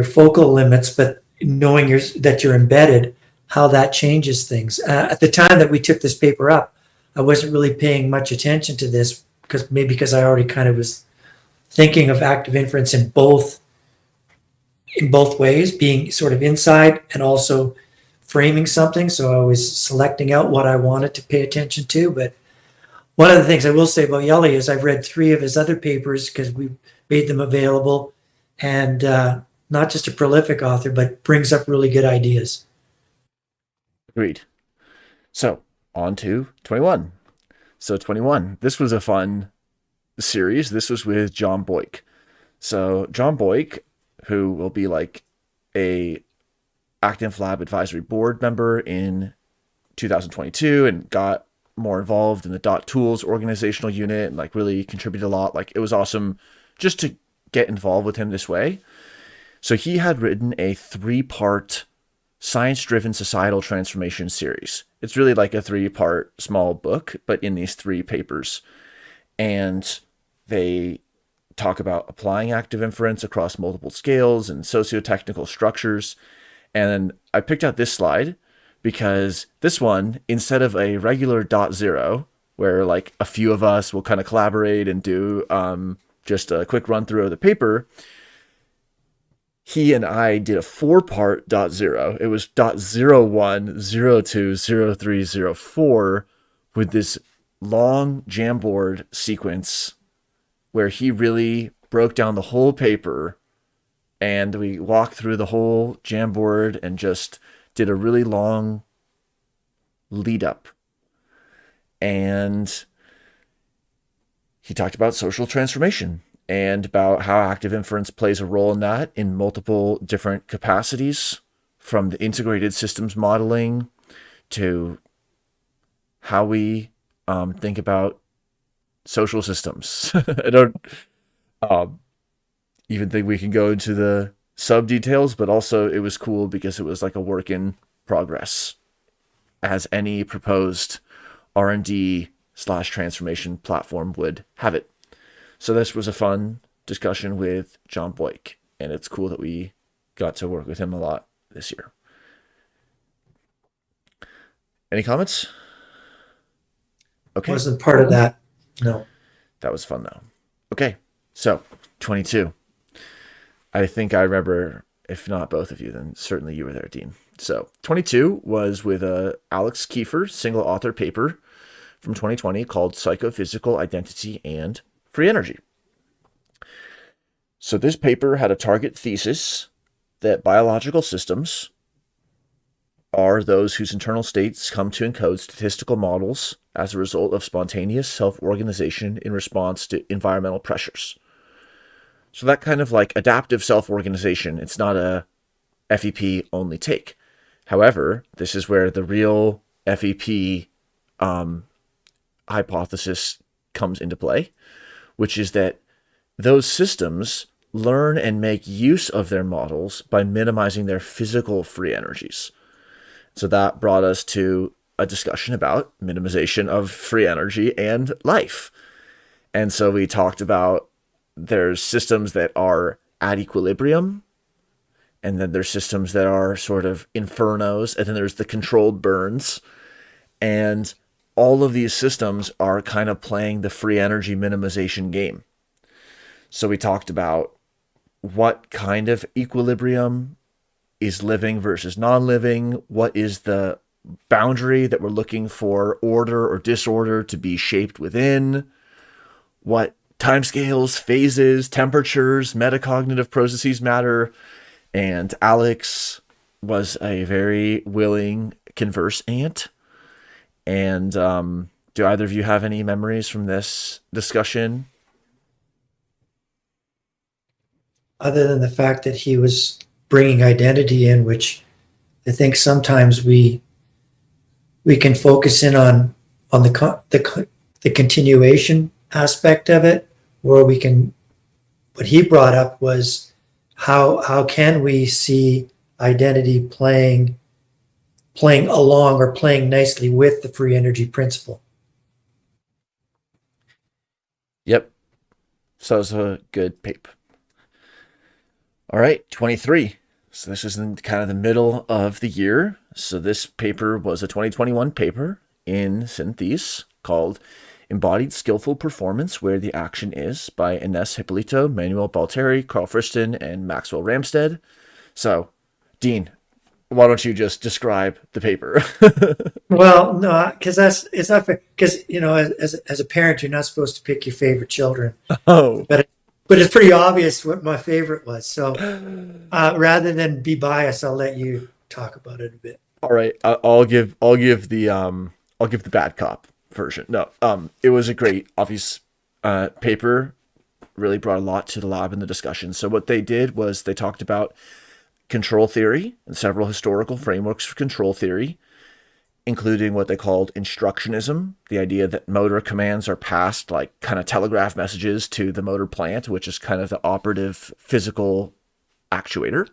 focal limits, but knowing that you're embedded, how that changes things. At the time that we took this paper up, I wasn't really paying much attention to this because I already kind of was thinking of active inference in both ways, being sort of inside and also framing something. So I was selecting out what I wanted to pay attention to. But one of the things I will say about Jelle is I've read 3 of his other papers because we made them available, and not just a prolific author, but brings up really good ideas.
Agreed. So on to 21. So 21, this was a fun series. This was with John Boyk. So John Boyk, who will be like a ActInf Lab advisory board member in 2022 and got more involved in the .tools organizational unit and like really contributed a lot. Like it was awesome just to get involved with him this way. So he had written a 3-part science-driven societal transformation series. It's really like a 3-part small book, but in these 3 papers. And they talk about applying active inference across multiple scales and socio-technical structures. And I picked out this slide because this one, instead of a regular .0, where like a few of us will kind of collaborate and do just a quick run through of the paper, he and I did a 4-part .0. It was .01, 02, 03, 04 with this long Jamboard sequence where he really broke down the whole paper and we walked through the whole Jamboard and just did a really long lead up. And he talked about social transformation and about how active inference plays a role in that in multiple different capacities, from the integrated systems modeling to how we think about social systems. I don't even think we can go into the sub details, but also it was cool because it was like a work in progress, as any proposed R&D/transformation platform would have it. So this was a fun discussion with John Boyk, and it's cool that we got to work with him a lot this year. Any comments? Okay.
Wasn't part of that. No.
That was fun though. Okay. So 22. I think I remember If not both of you, then certainly you were there, Dean. So 22 was with Alex Kiefer, single author paper from 2020 called Psychophysical Identity and Free Energy. So this paper had a target thesis that biological systems are those whose internal states come to encode statistical models as a result of spontaneous self-organization in response to environmental pressures. So that kind of like adaptive self-organization, it's not a FEP only take. However, this is where the real FEP hypothesis comes into play, which is that those systems learn and make use of their models by minimizing their physical free energies. So that brought us to a discussion about minimization of free energy and life. And so we talked about there's systems that are at equilibrium, and then there's systems that are sort of infernos, and then there's the controlled burns. And all of these systems are kind of playing the free energy minimization game. So we talked about what kind of equilibrium is living versus non-living, what is the boundary that we're looking for order or disorder to be shaped within, what timescales, phases, temperatures, metacognitive processes matter. And Alex was a very willing conversant. And do either of you have any memories from this discussion?
Other than the fact that he was bringing identity in, which I think sometimes we can focus in on the continuation aspect of it, or we can. What he brought up was how can we see identity playing along or playing nicely with the free energy principle.
Yep. So it was a good paper. All right, 23. So this is in kind of the middle of the year. So this paper was a 2021 paper in Synthes called Embodied Skillful Performance, Where the Action Is by Ines Hippolito, Manuel Balteri, Carl Friston, and Maxwell Ramstead. So, Dean, why don't you just describe the paper?
Well, no, because it's not fair. Because as a parent, you're not supposed to pick your favorite children.
Oh,
but it's pretty obvious what my favorite was. So rather than be biased, I'll let you talk about it a bit.
All right, I'll give the bad cop version. No, it was a great, obvious paper. Really brought a lot to the lab in the discussion. So what they did was they talked about control theory and several historical frameworks for control theory, including what they called instructionism, the idea that motor commands are passed like kind of telegraph messages to the motor plant, which is kind of the operative physical actuator.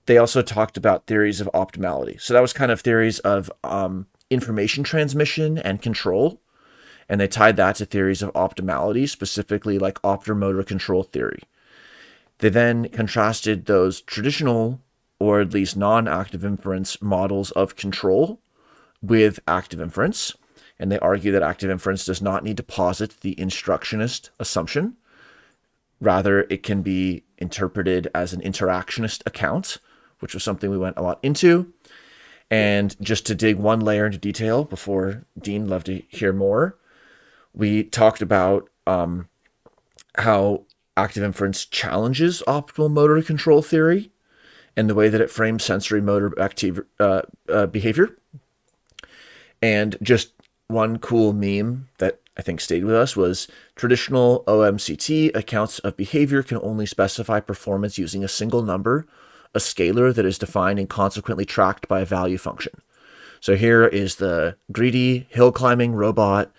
They also talked about theories of optimality. So that was kind of theories of information transmission and control. And they tied that to theories of optimality, specifically like optomotor control theory. They then contrasted those traditional, or at least non-active inference models of control with active inference. And they argue that active inference does not need to posit the instructionist assumption. Rather, it can be interpreted as an interactionist account, which was something we went a lot into. And just to dig one layer into detail before Dean, love to hear more, we talked about how active inference challenges optimal motor control theory and the way that it frames sensory motor behavior. And just one cool meme that I think stayed with us was traditional OMCT accounts of behavior can only specify performance using a single number, a scalar that is defined and consequently tracked by a value function. So here is the greedy hill climbing robot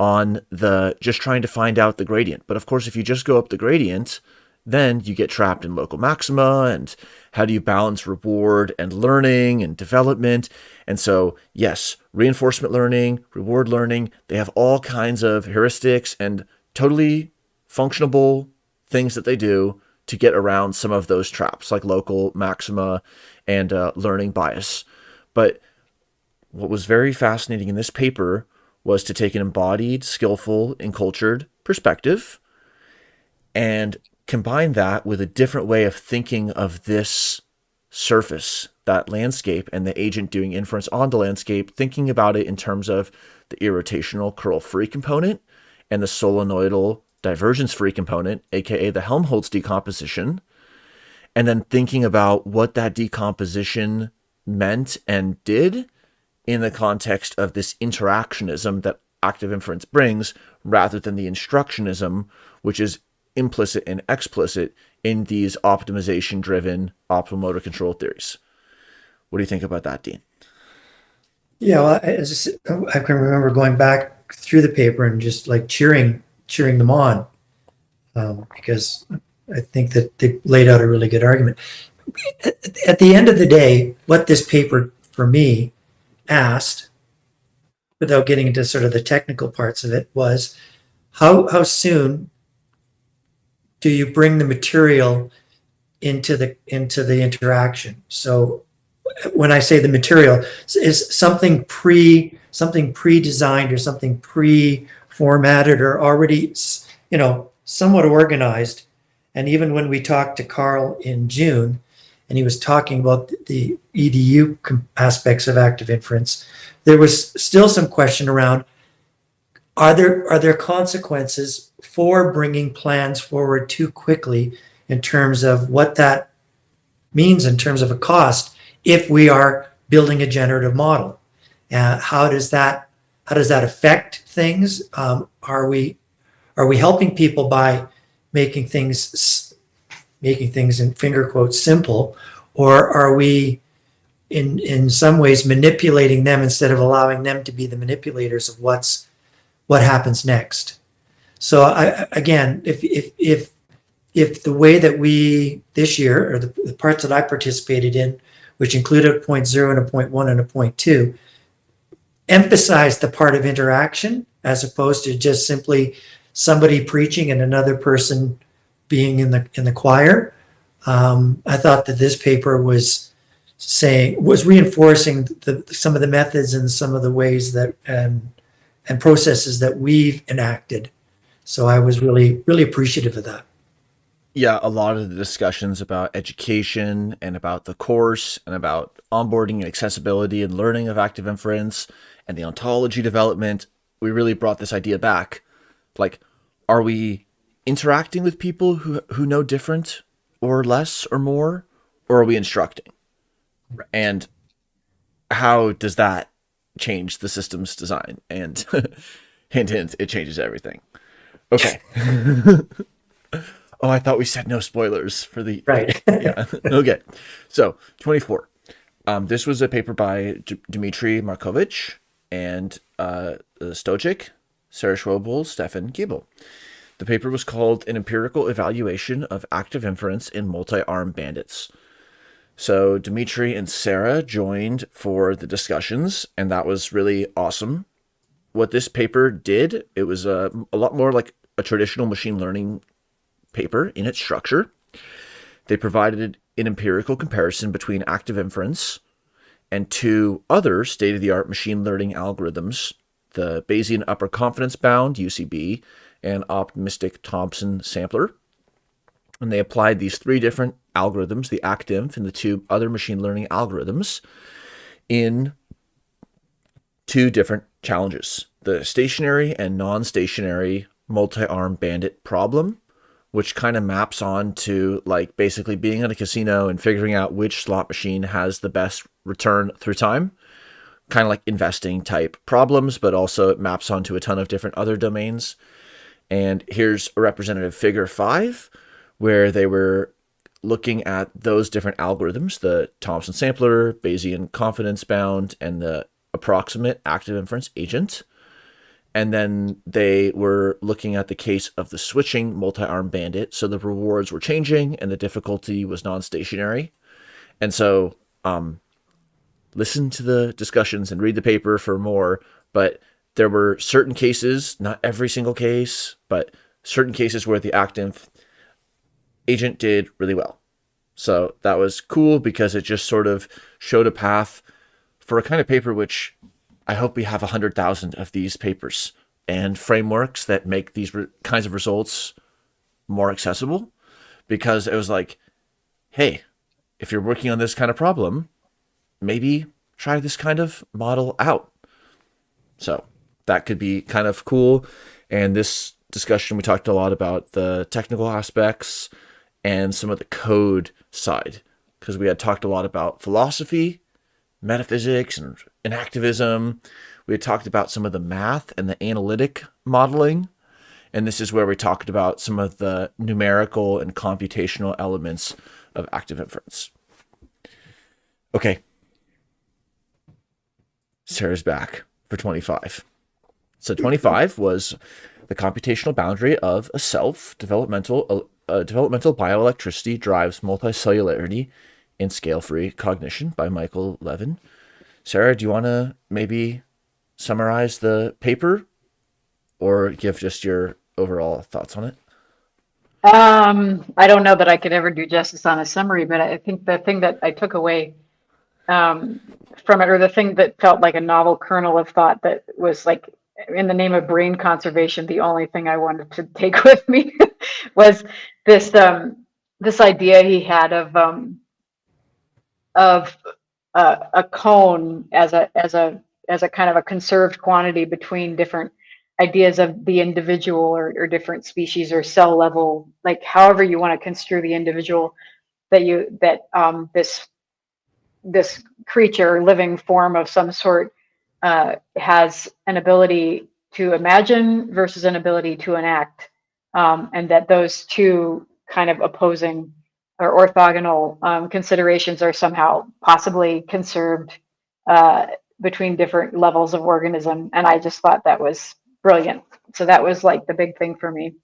on the just trying to find out the gradient. But of course, if you just go up the gradient, then you get trapped in local maxima. And how do you balance reward and learning and development? And so, yes, reinforcement learning, reward learning, they have all kinds of heuristics and totally functionable things that they do to get around some of those traps, like local maxima and learning bias. But what was very fascinating in this paper was to take an embodied, skillful, and cultured perspective and combine that with a different way of thinking of this surface, that landscape, and the agent doing inference on the landscape, thinking about it in terms of the irrotational curl-free component and the solenoidal divergence-free component, aka the Helmholtz decomposition, and then thinking about what that decomposition meant and did in the context of this interactionism that active inference brings, rather than the instructionism, which is implicit and explicit in these optimization-driven optimal motor control theories. What do you think about that, Dean?
Yeah, well, I can remember going back through the paper and just like cheering them on, because I think that they laid out a really good argument. At the end of the day, what this paper for me asked, without getting into sort of the technical parts of it, was how soon do you bring the material into the interaction? So when I say the material, is something pre-designed or something pre-formatted or already, somewhat organized. And even when we talked to Carl in June, and he was talking about the EDU aspects of active inference, there was still some question around, are there consequences for bringing plans forward too quickly in terms of what that means in terms of a cost if we are building a generative model? How does that affect things? Are we helping people by making things in finger quotes simple, or are we in some ways manipulating them instead of allowing them to be the manipulators of what happens next? So again, if the way that we this year, or the parts that I participated in, which included a 0.0 and a 0.1 and a 0.2, emphasized the part of interaction as opposed to just simply somebody preaching and another person being in the choir. I thought that this paper was reinforcing some of the methods and some of the ways that and processes that we've enacted. So I was really, really appreciative of that.
Yeah, a lot of the discussions about education and about the course and about onboarding and accessibility and learning of active inference and the ontology development, we really brought this idea back. Like, are we interacting with people who know different or less or more, or are we instructing? Right. And how does that change the system's design? And hint, hint, it changes everything. Okay. Oh, I thought we said no spoilers for the...
Right.
Yeah. Okay. So, 24. This was a paper by Dmitry Markovich and Stojic, Sarah Schwobel, Stefan Giebel. The paper was called An Empirical Evaluation of Active Inference in Multi-Armed Bandits. So Dmitry and Sarah joined for the discussions, and that was really awesome. What this paper did, it was a lot more like a traditional machine learning paper in its structure. They provided an empirical comparison between active inference and two other state-of-the-art machine learning algorithms, the Bayesian upper confidence bound, UCB, and optimistic Thompson sampler. And they applied these three different algorithms, the ActInf and the two other machine learning algorithms, in two different challenges: the stationary and non-stationary multi-armed bandit problem, which kind of maps on to like basically being in a casino and figuring out which slot machine has the best return through time, kind of like investing type problems, but also it maps onto a ton of different other domains. And here's a representative figure 5, where they were looking at those different algorithms, the Thompson sampler, Bayesian confidence bound, and the approximate active inference agent. And then they were looking at the case of the switching multi-armed bandit. So the rewards were changing and the difficulty was non-stationary. And so listen to the discussions and read the paper for more. But there were certain cases, not every single case, but certain cases where the ActInf agent did really well. So that was cool because it just sort of showed a path for a kind of paper which I hope we have 100,000 of these papers and frameworks that make these kinds of results more accessible. because it was like, hey, if you're working on this kind of problem, maybe try this kind of model out. So that could be kind of cool. And this discussion, we talked a lot about the technical aspects and some of the code side, because we had talked a lot about philosophy, metaphysics, and activism. We had talked about some of the math and the analytic modeling. And this is where we talked about some of the numerical and computational elements of active inference. Okay. Sarah's back for 25. So 25 was the computational boundary of a self. Developmental bioelectricity drives multicellularity in scale-free cognition by Michael Levin. Sarah, do you want to maybe summarize the paper or give just your overall thoughts on it?
I don't know that I could ever do justice on a summary, but I think the thing that I took away from it, or the thing that felt like a novel kernel of thought that was like, in the name of brain conservation, the only thing I wanted to take with me was this this idea he had of a cone as a kind of a conserved quantity between different ideas of the individual or different species or cell level, like however you want to construe the individual, that this creature, living form of some sort, has an ability to imagine versus an ability to enact, and that those two kind of opposing or orthogonal considerations are somehow possibly conserved between different levels of organism. And I just thought that was brilliant. So that was like the big thing for me.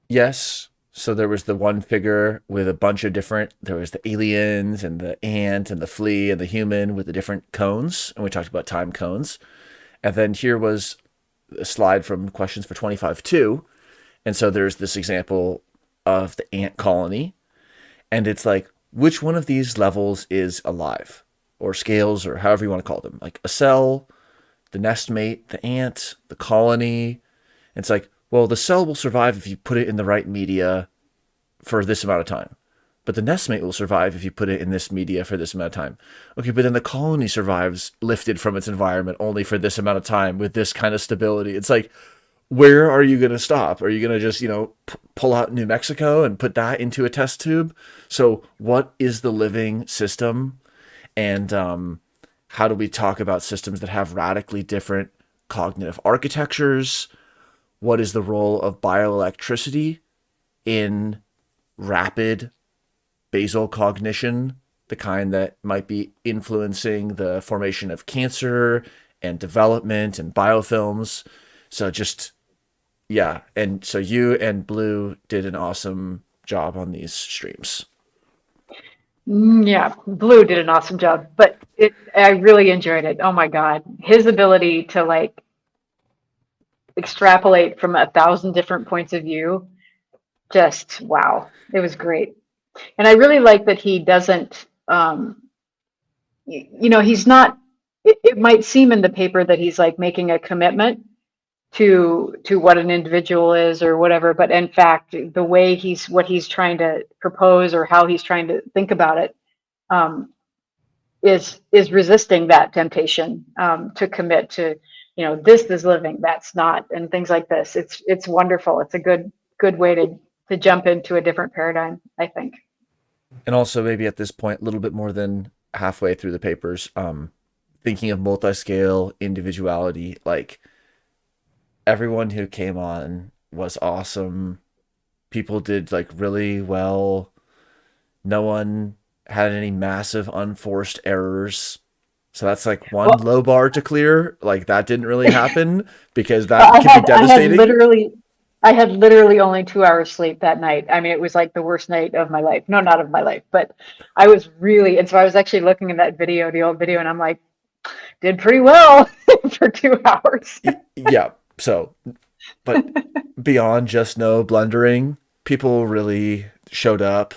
Yes. So there was the one figure with a bunch of different, there was the aliens and the ant and the flea and the human with the different cones. And we talked about time cones. And then here was a slide from questions for 25 too. And so there's this example of the ant colony. And it's like, which one of these levels is alive, or scales, or however you want to call them? Like a cell, the nestmate, the ant, the colony. And it's like, well, the cell will survive if you put it in the right media for this amount of time. But the nestmate will survive if you put it in this media for this amount of time. Okay, but then the colony survives lifted from its environment only for this amount of time with this kind of stability. It's like, where are you going to stop? Are you going to just, pull out New Mexico and put that into a test tube? So what is the living system? And how do we talk about systems that have radically different cognitive architectures? What is the role of bioelectricity in rapid basal cognition, the kind that might be influencing the formation of cancer and development and biofilms? So just, yeah. And so you and Blue did an awesome job on these streams.
Yeah, Blue did an awesome job, but I really enjoyed it. Oh my God. His ability to like extrapolate from 1,000 different points of view, just wow. It was great. And I really like that he doesn't, he's not, it might seem in the paper that he's like making a commitment to what an individual is or whatever, but in fact, the way what he's trying to propose or how he's trying to think about it is resisting that temptation to commit to, this is living, that's not, and things like this. It's wonderful. It's a good way to jump into a different paradigm, I think.
And also maybe at this point, a little bit more than halfway through the papers, thinking of multi-scale individuality, like everyone who came on was awesome. People did like really well. No one had any massive unforced errors. So that's like one low bar to clear. Like that didn't really happen because that could be devastating.
I had literally only 2 hours sleep that night. I mean, it was like the worst night of my life. No, not of my life, but I was really, and so I was actually looking at that video, the old video, and I'm like, did pretty well for 2 hours.
Yeah. So, but beyond just no blundering, people really showed up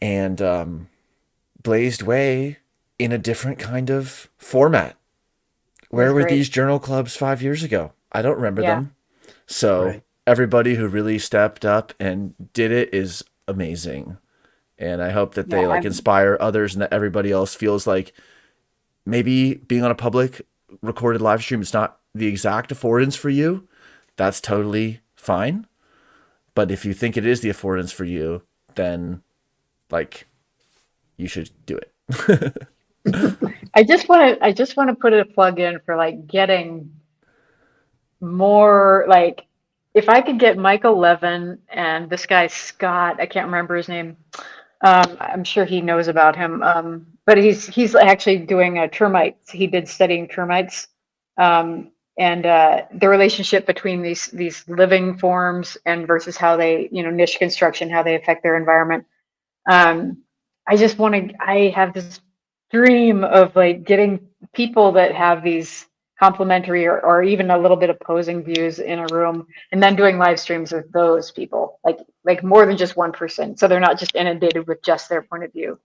and blazed way in a different kind of format. Where were these journal clubs 5 years ago? I don't remember them. So everybody who really stepped up and did it is amazing. And I hope that they
Yeah,
like inspire others and that everybody else feels like maybe being on a public recorded live stream is not the exact affordance for you. That's totally fine. But if you think it is the affordance for you, then like you should do it.
I just want to put a plug in for like getting more like if I could get Michael Levin and this guy Scott, I can't remember his name. I'm sure he knows about him. But he's actually doing termites. He did studying termites, and the relationship between these living forms and versus how they, niche construction, how they affect their environment. Um, I have this dream of like getting people that have these complementary or even a little bit opposing views in a room and then doing live streams with those people, like more than just one person. So they're not just inundated with just their point of view.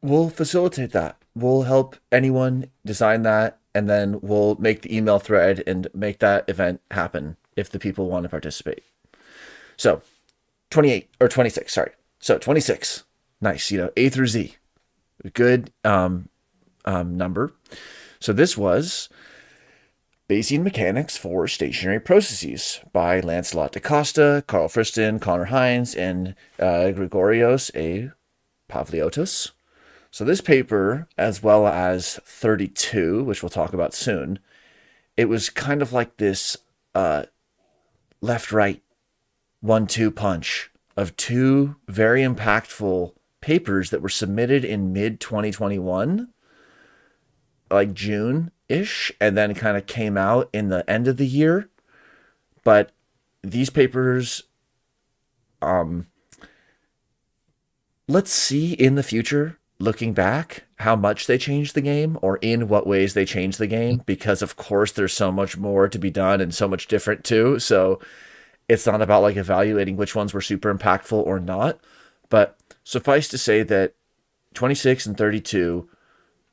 We'll facilitate that. We'll help anyone design that, and then we'll make the email thread and make that event happen if the people want to participate. So 28 or 26, sorry. So 26. Nice, A through Z. Good number. So this was Bayesian Mechanics for Stationary Processes by Lancelot da Costa, Carl Friston, Connor Hines, and Gregorios A. Pavliotis. So this paper, as well as 32, which we'll talk about soon, it was kind of like this left-right 1-2 punch of two very impactful papers that were submitted in mid-2021, like June-ish, and then kind of came out in the end of the year. But these papers, let's see in the future, looking back, how much they changed the game or in what ways they changed the game, because of course there's so much more to be done and so much different too. So it's not about like evaluating which ones were super impactful or not, but suffice to say that 26 and 32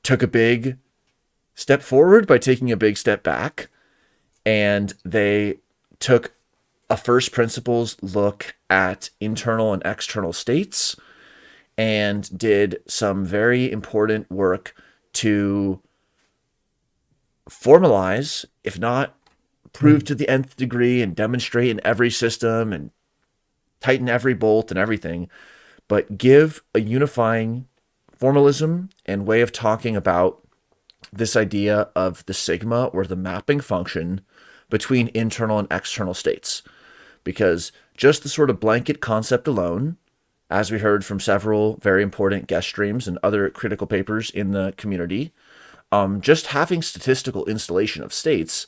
took a big step forward by taking a big step back, and they took a first principles look at internal and external states and did some very important work to formalize, if not prove to the nth degree and demonstrate in every system and tighten every bolt and everything, but give a unifying formalism and way of talking about this idea of the sigma or the mapping function between internal and external states. Because just the sort of blanket concept alone, as we heard from several very important guest streams and other critical papers in the community, just having statistical installation of states,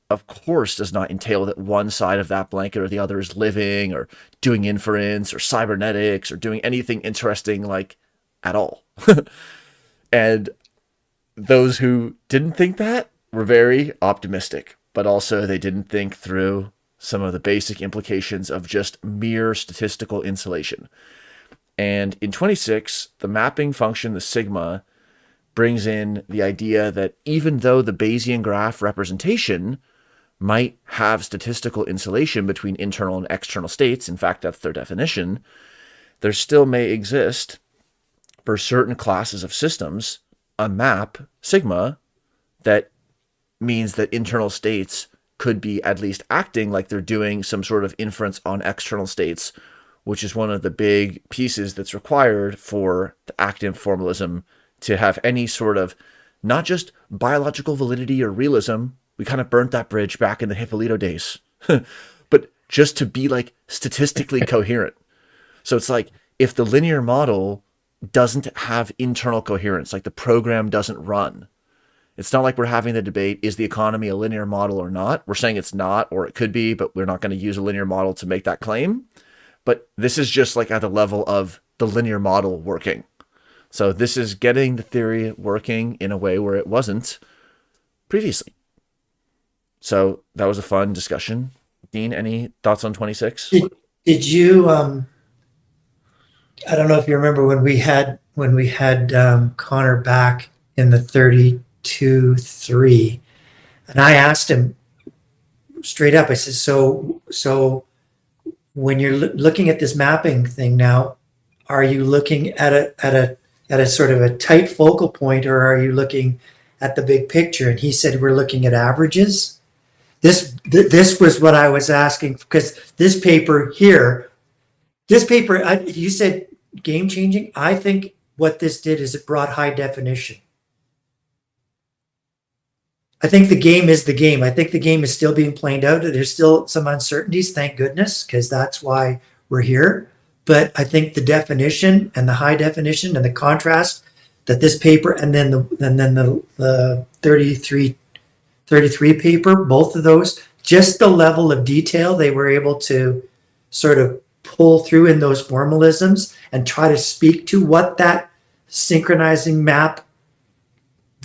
of course, does not entail that one side of that blanket or the other is living or doing inference or cybernetics or doing anything interesting like at all. And those who didn't think that were very optimistic, but also they didn't think through some of the basic implications of just mere statistical insulation. And in 26, the mapping function, the sigma, brings in the idea that even though the Bayesian graph representation might have statistical insulation between internal and external states, in fact, that's their definition, there still may exist, for certain classes of systems, a map, sigma, that means that internal states could be at least acting like they're doing some sort of inference on external states, which is one of the big pieces that's required for the ActInf formalism to have any sort of, not just biological validity or realism, we kind of burnt that bridge back in the Hippolito days, but just to be like statistically coherent. So it's like, if the linear model doesn't have internal coherence, like the program doesn't run, it's not like we're having the debate, is the economy a linear model or not? We're saying it's not, or it could be, but we're not going to use a linear model to make that claim. But this is just like at the level of the linear model working. So this is getting the theory working in a way where it wasn't previously. So that was a fun discussion. Dean, any thoughts on 26?
Did you, I don't know if you remember when we had Connor back in the 32-3, and I asked him, straight up. I said, so when you're looking at this mapping thing now, are you looking at a sort of a tight focal point, or are you looking at the big picture? And he said, we're looking at averages. This was what I was asking, because this paper, you said game changing. I think what this did is it brought high definition. I think the game is the game. I think the game is still being played out. There's still some uncertainties, thank goodness, because that's why we're here. But I think the definition and the high definition and the contrast that this paper and then the 33 paper, both of those, just the level of detail they were able to sort of pull through in those formalisms and try to speak to what that synchronizing map,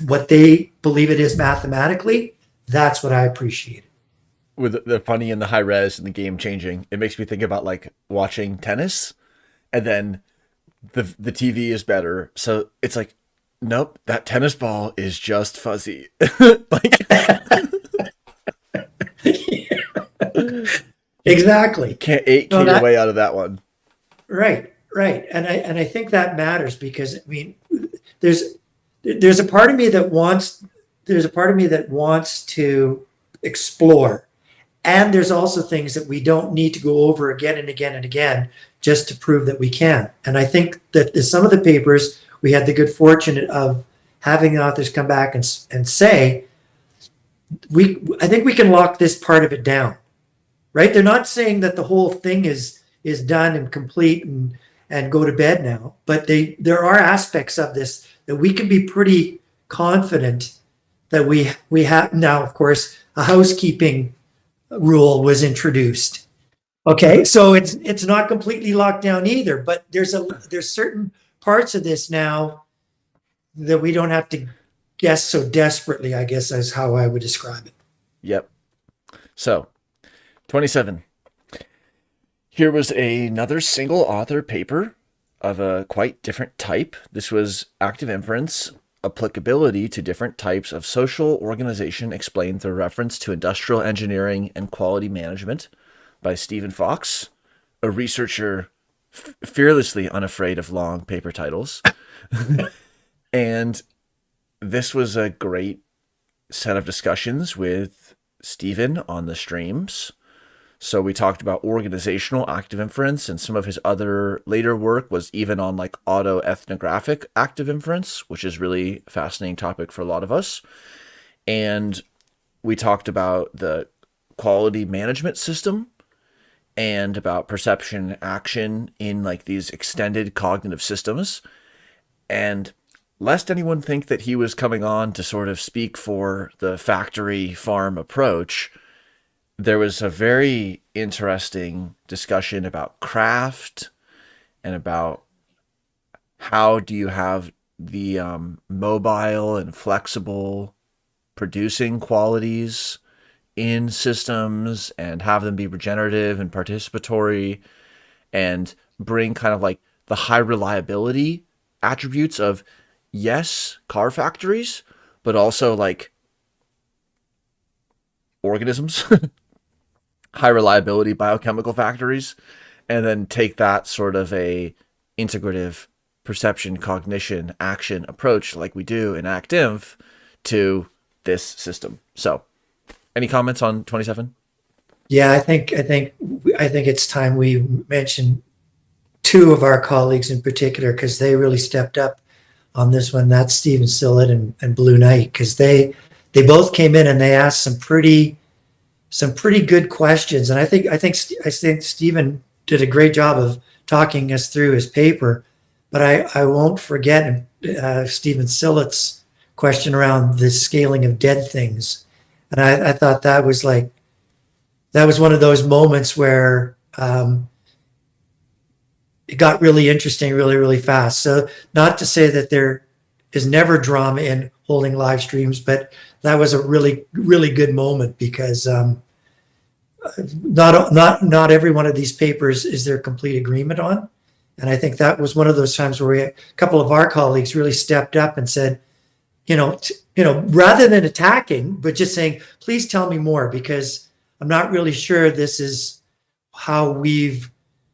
what they believe it is mathematically, that's what I appreciated.
With the funny and the high res and the game changing, it makes me think about like watching tennis, and then the TV is better, so it's like, nope, that tennis ball is just fuzzy. Like,
exactly.
You can't 8K your way out of that one.
Right. And I think that matters, because I mean, there's a part of me that wants to explore. And there's also things that we don't need to go over again and again and again just to prove that we can. And I think that some of the papers, we had the good fortune of having the authors come back and say, I think we can lock this part of it down, right? They're not saying that the whole thing is done and complete and go to bed now, but there are aspects of this that we can be pretty confident that we have. Now, of course, a housekeeping rule was introduced. Okay, so it's not completely locked down either, but there's certain parts of this now that we don't have to guess so desperately, I guess is how I would describe it.
Yep. So, 27. Here was another single author paper of a quite different type. This was Active Inference, Applicability to Different Types of Social Organization Explained Through Reference to Industrial Engineering and Quality Management by Stephen Fox, a researcher fearlessly unafraid of long paper titles. And this was a great set of discussions with Stephen on the streams. So we talked about organizational active inference, and some of his other later work was even on like autoethnographic active inference, which is really a fascinating topic for a lot of us. And we talked about the quality management system and about perception and action in like these extended cognitive systems. And lest anyone think that he was coming on to sort of speak for the factory farm approach, there was a very interesting discussion about craft and about how do you have the mobile and flexible producing qualities in systems and have them be regenerative and participatory and bring kind of like the high reliability attributes of, yes, car factories, but also like organisms, high reliability biochemical factories, and then take that sort of a integrative perception, cognition, action approach like we do in ActInf to this system. So any comments on 27?
Yeah, I think it's time we mention two of our colleagues in particular, because they really stepped up on this one. That's Stephen Sillett and Blue Knight, because they both came in and they asked some pretty good questions. And I think Stephen did a great job of talking us through his paper. But I won't forget Stephen Sillett's question around the scaling of dead things. And I thought that was one of those moments where it got really interesting really, really fast. So not to say that there is never drama in holding live streams, but that was a really, really good moment, because not every one of these papers is there complete agreement on. And I think that was one of those times where a couple of our colleagues really stepped up and said, rather than attacking, but just saying, please tell me more, because I'm not really sure this is how we've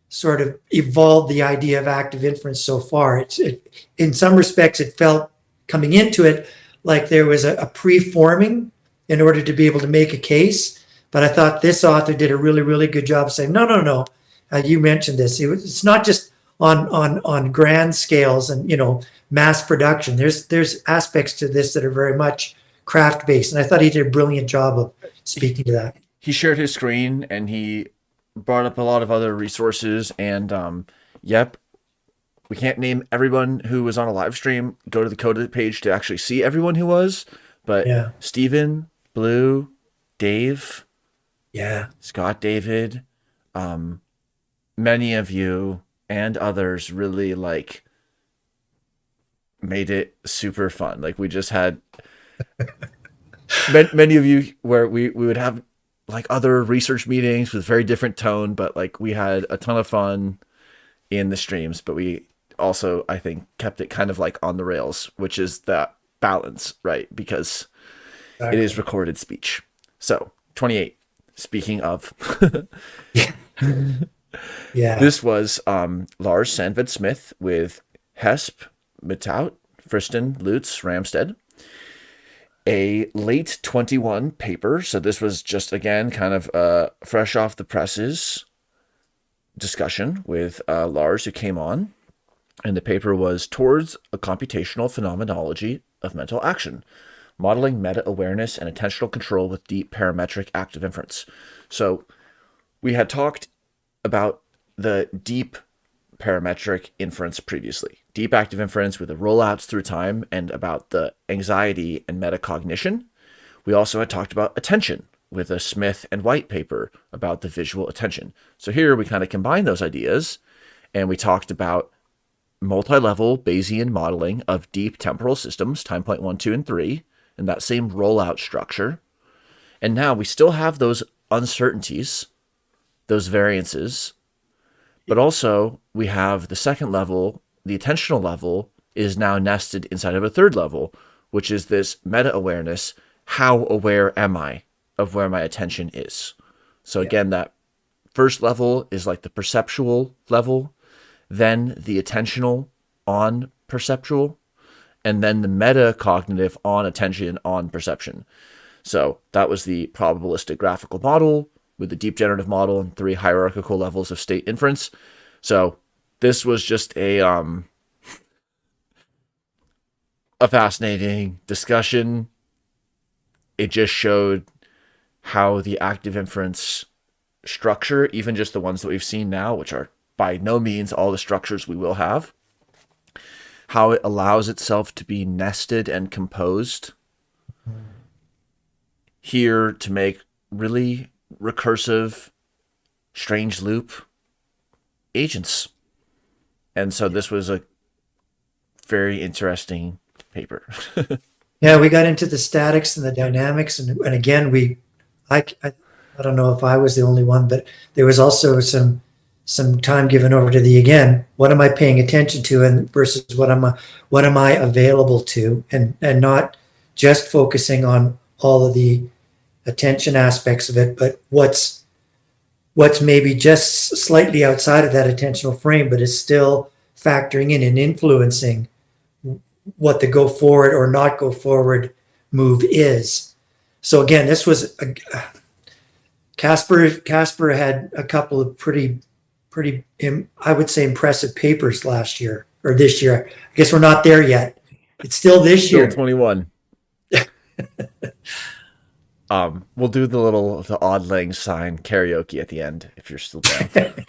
sort of evolved the idea of active inference so far. In some respects, it felt coming into it like there was a pre-forming in order to be able to make a case. But I thought this author did a really, really good job of saying, no. You mentioned this. It's not just on grand scales and, mass production. There's aspects to this that are very much craft-based. And I thought he did a brilliant job of speaking to that.
He shared his screen and he brought up a lot of other resources. And yep, we can't name everyone who was on a live stream. Go to the coded page to actually see everyone who was. But yeah. Stephen, Blue, Dave, Scott, David, many of you and others really made it super fun. We just had many of you where we would have other research meetings with very different tone, but we had a ton of fun in the streams, but we also, I think, kept it kind of on the rails, which is that balance, right? Because exactly. It is recorded speech. So 28, speaking of, this was Lars Sandved Smith with Hesp, Mitaut, Friston, Lutz, Ramstead. A late 21 paper. So this was just, again, kind of a fresh off the presses discussion with Lars, who came on. And the paper was Towards a Computational Phenomenology of Mental Action, Modeling Meta-Awareness and Attentional Control with Deep Parametric Active Inference. So we had talked about the deep parametric inference previously. Deep active inference with the rollouts through time and about the anxiety and metacognition. We also had talked about attention with a Smith and White paper about the visual attention. So here we kind of combine those ideas and we talked about multi-level Bayesian modeling of deep temporal systems, time point 1, 2, and 3, and that same rollout structure. And now we still have those uncertainties, those variances, but also we have the second level, the attentional level is now nested inside of a third level, which is this meta-awareness. How aware am I of where my attention is? So again, that first level is the perceptual level, then the attentional on perceptual, and then the metacognitive on attention on perception. So that was the probabilistic graphical model with the deep generative model and 3 hierarchical levels of state inference. So this was just a fascinating discussion. It just showed how the active inference structure, even just the ones that we've seen now, which are by no means all the structures we will have, how it allows itself to be nested and composed here to make really recursive, strange loop agents. And so this was a very interesting paper.
Yeah, we got into the statics and the dynamics, and again, I don't know if I was the only one, but there was also some time given over to the, again, what am I paying attention to, and versus what am I available to, and not just focusing on all of the attention aspects of it, but what's maybe just slightly outside of that attentional frame, but is still factoring in and influencing what the go forward or not go forward move is. So again, this was Casper had a couple of pretty, I would say, impressive papers last year or this year. I guess we're not there yet. It's still this year.
21. We'll do the odd lang syne karaoke at the end if you're still down.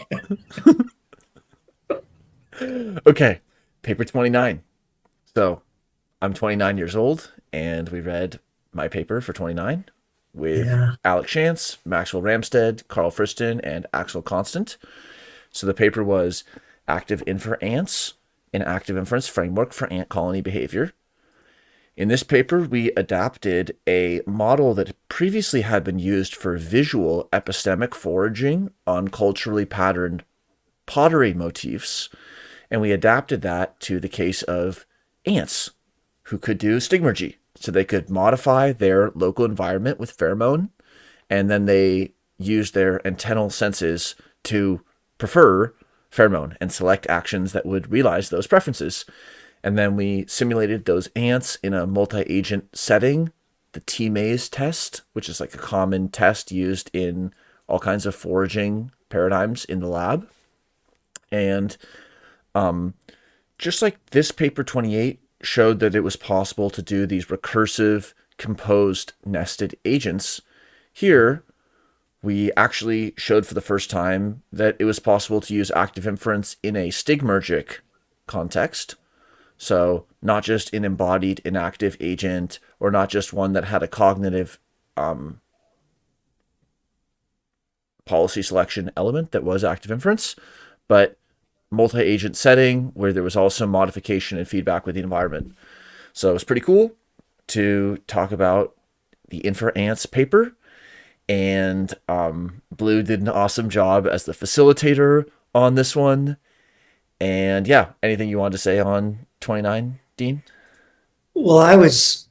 Okay, paper 29. So I'm 29 years old, and we read my paper for 29 with Alex Shantz, Maxwell Ramstead, Carl Friston, and Axel Constant. So the paper was ActInf Ants, an active inference framework for ant colony behavior. In this paper, we adapted a model that previously had been used for visual epistemic foraging on culturally patterned pottery motifs, and we adapted that to the case of ants who could do stigmergy. So they could modify their local environment with pheromone, and then they use their antennal senses to prefer pheromone and select actions that would realize those preferences. And then we simulated those ants in a multi-agent setting, the T-maze test, which is like a common test used in all kinds of foraging paradigms in the lab. And just like this paper 28 showed that it was possible to do these recursive, composed, nested agents, here we actually showed for the first time that it was possible to use active inference in a stigmergic context. So not just an embodied inactive agent, or not just one that had a cognitive policy selection element that was active inference, but multi-agent setting where there was also modification and feedback with the environment. So it was pretty cool to talk about the Inference paper. And Blue did an awesome job as the facilitator on this one. And yeah, anything you wanted to say on 29, Dean?
Well, I was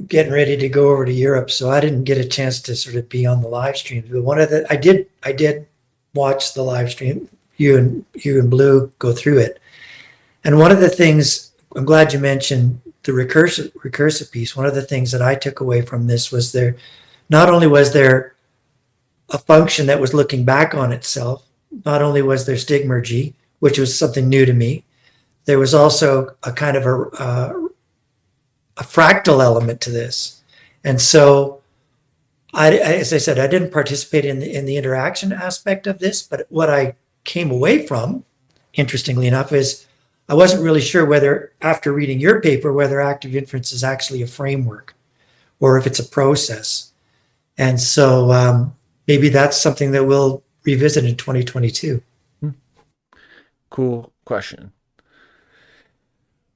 getting ready to go over to Europe, so I didn't get a chance to sort of be on the live stream. But I did watch the live stream. You and Blue go through it. And one of the things, I'm glad you mentioned the recursive piece. One of the things that I took away from this was not only was there a function that was looking back on itself, not only was there stigmergy, which was something new to me, there was also a kind of a fractal element to this. And so, as I said, I didn't participate in the interaction aspect of this, but what I came away from, interestingly enough, is I wasn't really sure whether, after reading your paper, whether active inference is actually a framework or if it's a process. And so maybe that's something that we'll revisit in 2022.
Cool question.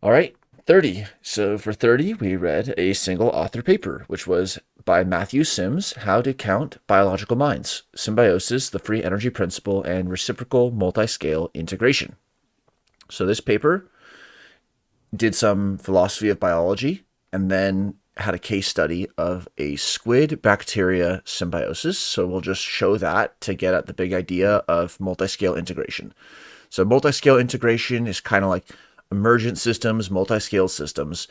All right, 30. So for 30, we read a single author paper, which was by Matthew Sims, How to Count Biological Minds, Symbiosis, the Free Energy Principle, and Reciprocal Multiscale Integration. So this paper did some philosophy of biology and then had a case study of a squid bacteria symbiosis. So we'll just show that to get at the big idea of multiscale integration. So multiscale integration is kind of like emergent systems, multiscale systems.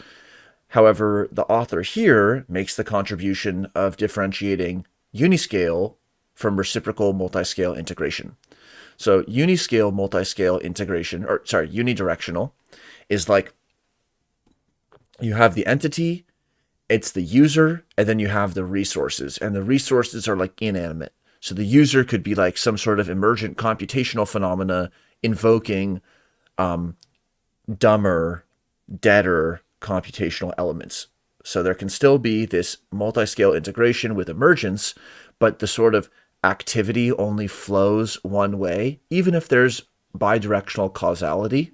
However, the author here makes the contribution of differentiating uniscale from reciprocal multiscale integration. So uniscale multiscale integration, unidirectional, is like you have the entity, it's the user, and then you have the resources. And the resources are like inanimate. So the user could be like some sort of emergent computational phenomena invoking dumber, deader computational elements. So there can still be this multi-scale integration with emergence, but the sort of activity only flows one way. Even if there's bidirectional causality,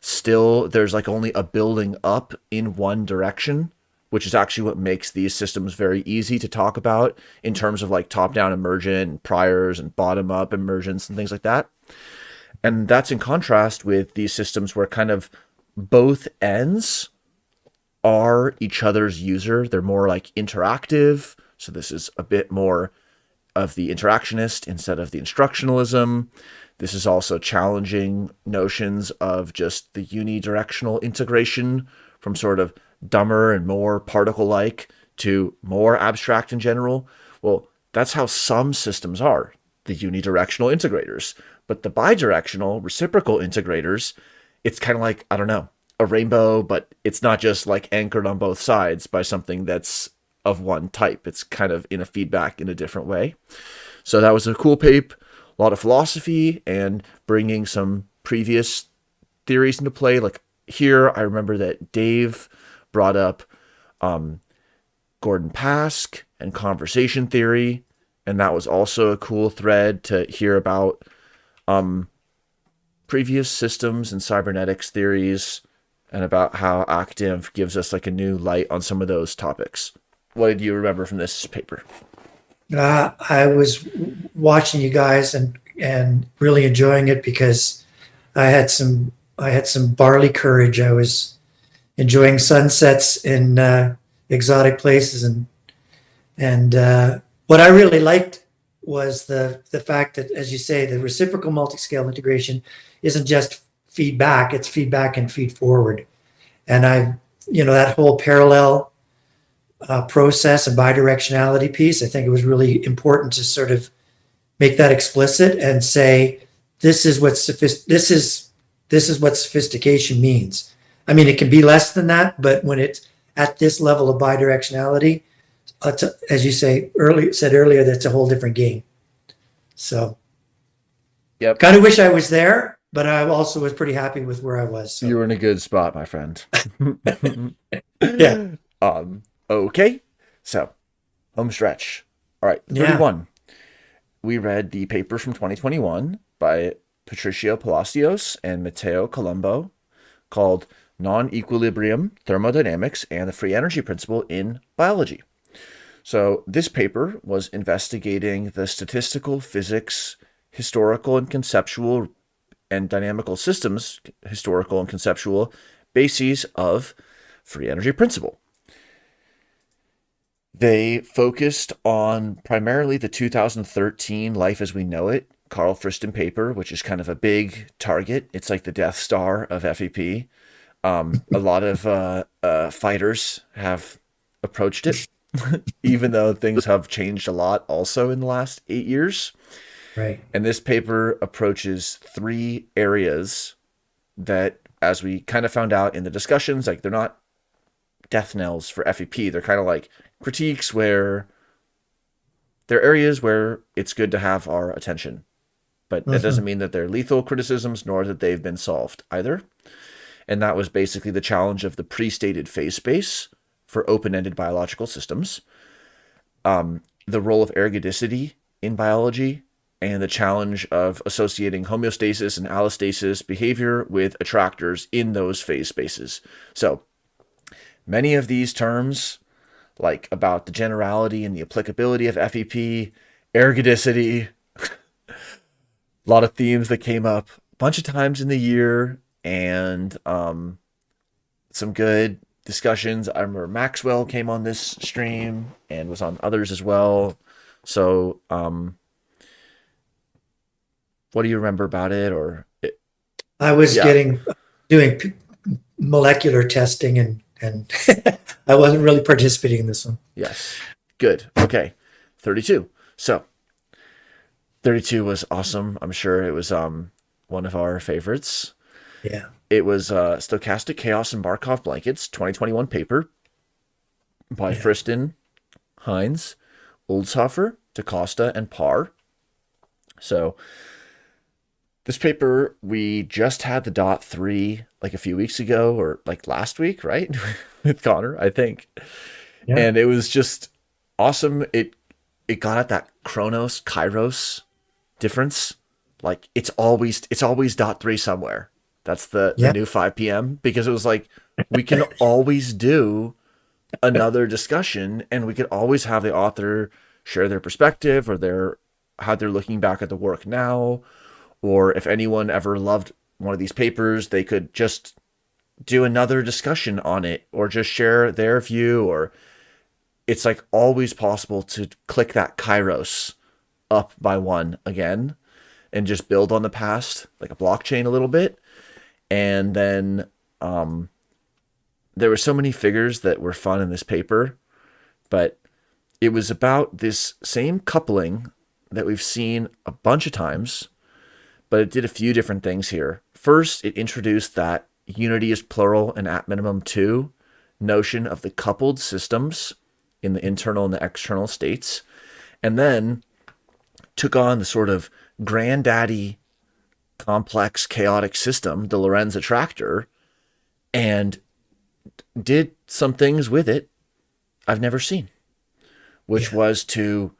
still there's like only a building up in one direction, which is actually what makes these systems very easy to talk about in terms of like top-down emergent and priors and bottom-up emergence and things like that. And that's in contrast with these systems where kind of both ends are each other's user. They're more like interactive. So this is a bit more of the interactionist instead of the instructionalism. This is also challenging notions of just the unidirectional integration from sort of dumber and more particle-like to more abstract in general. Well, that's how some systems are, the unidirectional integrators. But the bidirectional reciprocal integrators, it's kind of like, I don't know, a rainbow, but it's not just like anchored on both sides by something that's of one type. It's kind of in a feedback in a different way. So that was a cool paper, a lot of philosophy and bringing some previous theories into play. Like here, I remember that Dave brought up Gordon Pask and conversation theory. And that was also a cool thread to hear about previous systems and cybernetics theories and about how ActInf gives us like a new light on some of those topics. What did you remember from this paper?
I was watching you guys and really enjoying it because I had some barley courage. I was enjoying sunsets in exotic places and what I really liked was the fact that, as you say, the reciprocal multi-scale integration isn't just feedback, it's feedback and feed forward. And that whole parallel process and bidirectionality piece, I think it was really important to sort of make that explicit and say, this is what sophistication means. I mean, it can be less than that, but when it's at this level of bidirectionality, as you said earlier, that's a whole different game. So,
Yep.
kind of wish I was there, but I also was pretty happy with where I was. So.
You were in a good spot, my friend.
Yeah.
Okay. So, home stretch. All right. 31. Yeah. We read the paper from 2021 by Patricio Palacios and Matteo Colombo called Non-Equilibrium Thermodynamics and the Free Energy Principle in Biology. So this paper was investigating the statistical physics, historical and conceptual, and dynamical systems, historical and conceptual bases of free energy principle. They focused on primarily the 2013 Life as We Know It Carl Friston paper, which is kind of a big target. It's like the Death Star of FEP. A lot of fighters have approached it, even though things have changed a lot also in the last 8 years.
Right.
And this paper approaches 3 areas that, as we kind of found out in the discussions, like they're not death knells for FEP. They're kind of like critiques where they're areas where it's good to have our attention. But that doesn't mean that they're lethal criticisms, nor that they've been solved either. And that was basically the challenge of the pre-stated phase space for open-ended biological systems, the role of ergodicity in biology, and the challenge of associating homeostasis and allostasis behavior with attractors in those phase spaces. So many of these terms, like about the generality and the applicability of FEP, ergodicity, a lot of themes that came up a bunch of times in the year, and some good discussions. I remember Maxwell came on this stream and was on others as well. So what do you remember about it?
I was doing molecular testing and I wasn't really participating in this one.
Yes. Good. Okay. 32. So 32 was awesome. I'm sure it was one of our favorites.
Yeah.
It was Stochastic Chaos and Markov Blankets, 2021 paper by Friston, Hines, Oldshofer, DaCosta, and Parr. So this paper, we just had the dot 3 like a few weeks ago, or like last week, right? With Connor, I think. Yeah. And it was just awesome. It got at that Chronos, Kairos difference. Like it's always dot 3 somewhere. That's the new 5 p.m. because it was like, we can always do another discussion, and we could always have the author share their perspective or how they're looking back at the work now. Or if anyone ever loved one of these papers, they could just do another discussion on it or just share their view. Or it's like always possible to click that Kairos up by 1 again and just build on the past, like a blockchain a little bit. And then there were so many figures that were fun in this paper, but it was about this same coupling that we've seen a bunch of times, but it did a few different things here. First, it introduced that unity is plural and at minimum 2 notion of the coupled systems in the internal and the external states, and then took on the sort of granddaddy complex chaotic system, the Lorentz attractor, and did some things with it I've never seen, which was to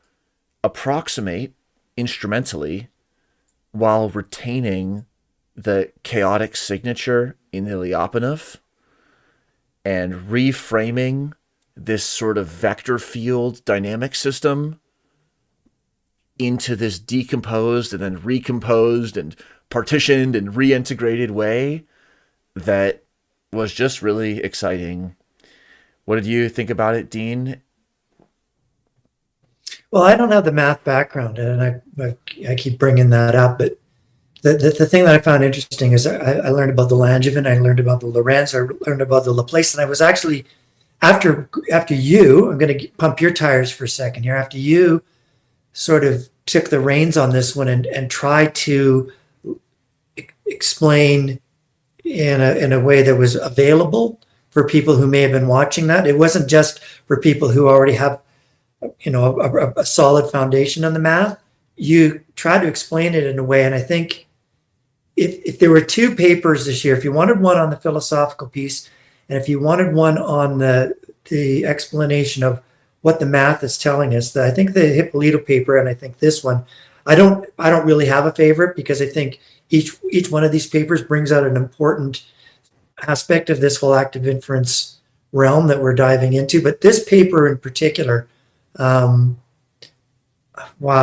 approximate instrumentally while retaining the chaotic signature in Ilyapanov and reframing this sort of vector field dynamic system into this decomposed and then recomposed and partitioned and reintegrated way that was just really exciting. What did you think about it, Dean?
Well, I don't have the math background, and I keep bringing that up. But the thing that I found interesting is I learned about the Langevin, I learned about the Lorentz, I learned about the Laplace, and I was actually after you. I'm going to pump your tires for a second here. After you sort of took the reins on this one and tried to explain in a way that was available for people who may have been watching that. It wasn't just for people who already have, a solid foundation on the math. You tried to explain it in a way, and I think if there were two papers this year, if you wanted one on the philosophical piece, and if you wanted one on the explanation of what the math is telling us, I think the Hippolito paper and I think this one, I don't really have a favorite because I think each one of these papers brings out an important aspect of this whole active inference realm that we're diving into. But this paper in particular, wow,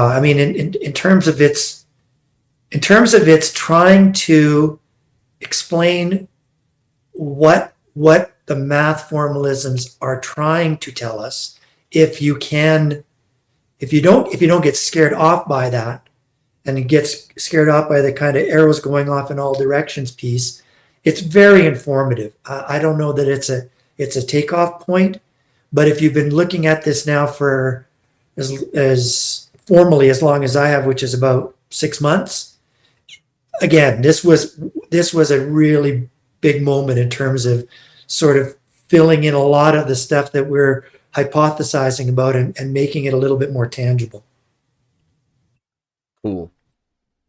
I mean, in terms of its trying to explain what the math formalisms are trying to tell us, if you don't get scared off by that, and it gets scared off by the kind of arrows going off in all directions piece, it's very informative. I don't know that it's a takeoff point, but if you've been looking at this now for as formally as long as I have, which is about 6 months, again, this was a really big moment in terms of sort of filling in a lot of the stuff that we're hypothesizing about and making it a little bit more tangible.
Cool.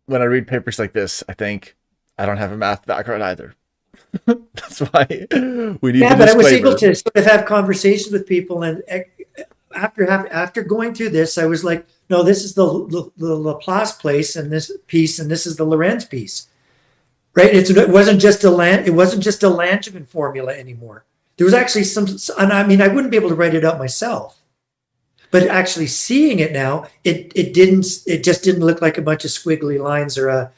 When I read papers like this, I think I don't have a math background either. That's why we need
Yeah,
the
but I was
disclaimer.
able to sort of have conversations with people, and after going through this, I was like, no, this is the Laplace place, and this piece, and this is the Lorentz piece, right? It wasn't just a Langevin formula anymore. There was actually and I mean, I wouldn't be able to write it out myself, but actually seeing it now, it just didn't look like a bunch of squiggly lines or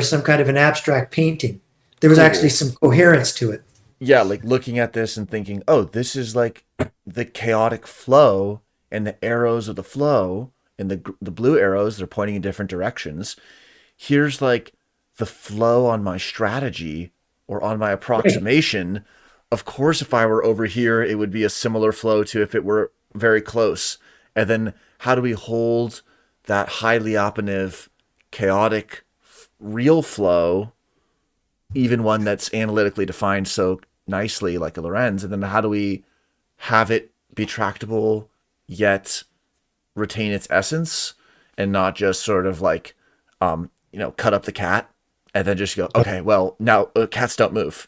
some kind of an abstract painting. There was actually some coherence to it.
Yeah, like looking at this and thinking, oh, this is like the chaotic flow, and the arrows of the flow, and the blue arrows, they're pointing in different directions. Here's like the flow on my strategy or on my approximation. Right. Of course, if I were over here, it would be a similar flow to if it were very close. And then how do we hold that highly operative, chaotic, real flow, even one that's analytically defined so nicely like a Lorentz? And then how do we have it be tractable yet retain its essence and not just sort of like, cut up the cat and then just go, okay, well, now cats don't move.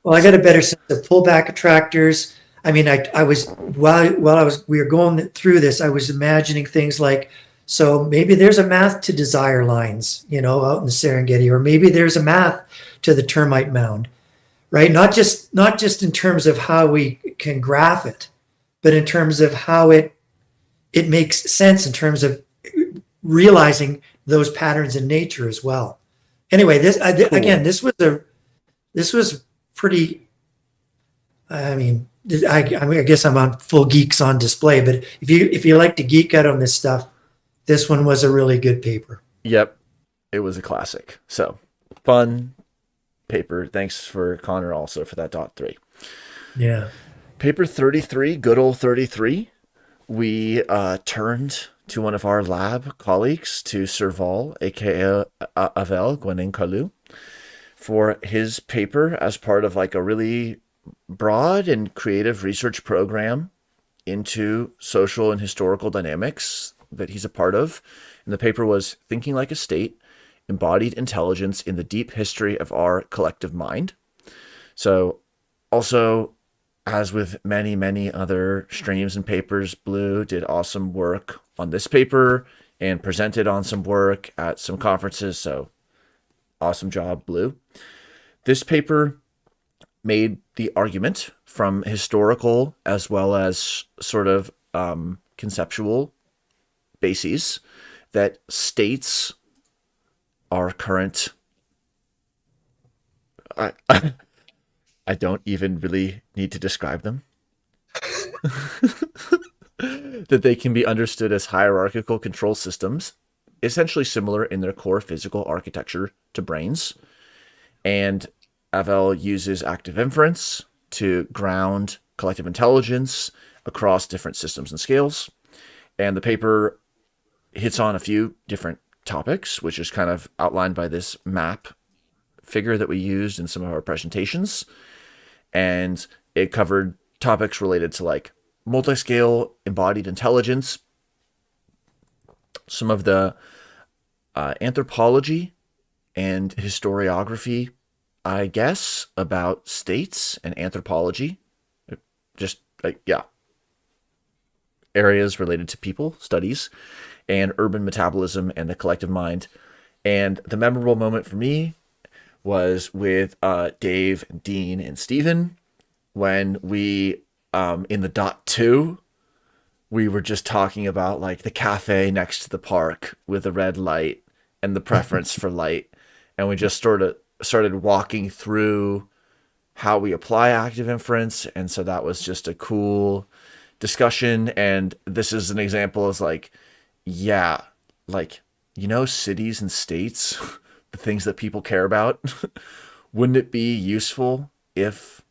Well, I got a better sense of pullback attractors. I mean, I was while we were going through this, I was imagining things like, so maybe there's a math to desire lines, out in the Serengeti, or maybe there's a math to the termite mound, right? Not just in terms of how we can graph it, but in terms of how it makes sense in terms of realizing those patterns in nature as well. Anyway, again, this was pretty. I mean, I guess I'm on full geeks on display, but if you like to geek out on this stuff, this one was a really good paper.
Yep, it was a classic. So fun paper. Thanks for Connor also for that .3.
Yeah.
Paper 33, good old 33. We turned to one of our lab colleagues, to Serval, aka Avel Gwenin Kalu, for his paper as part of like a really broad and creative research program into social and historical dynamics that he's a part of. And the paper was Thinking Like a State, Embodied Intelligence in the Deep History of Our Collective Mind. So also, as with many, many other streams and papers, Blue did awesome work on this paper and presented on some work at some conferences. So awesome job, Blue. This paper made the argument from historical as well as sort of conceptual bases that states are current. I don't even really need to describe them. that they can be understood as hierarchical control systems, essentially similar in their core physical architecture to brains. And Avel uses active inference to ground collective intelligence across different systems and scales. And the paper hits on a few different topics, which is kind of outlined by this map figure that we used in some of our presentations. And it covered topics related to like multi-scale embodied intelligence, some of the anthropology and historiography, I guess, about states and anthropology. Just like, yeah, areas related to people studies, and urban metabolism and the collective mind. And the memorable moment for me was with Dave, and Dean, and Steven when we, in the dot two, we were just talking about like the cafe next to the park with the red light and the preference for light. And we just sort of started walking through how we apply active inference. And so that was just a cool discussion. And this is an example of like, yeah, like, you know, cities and states, the things that people care about, wouldn't it be useful if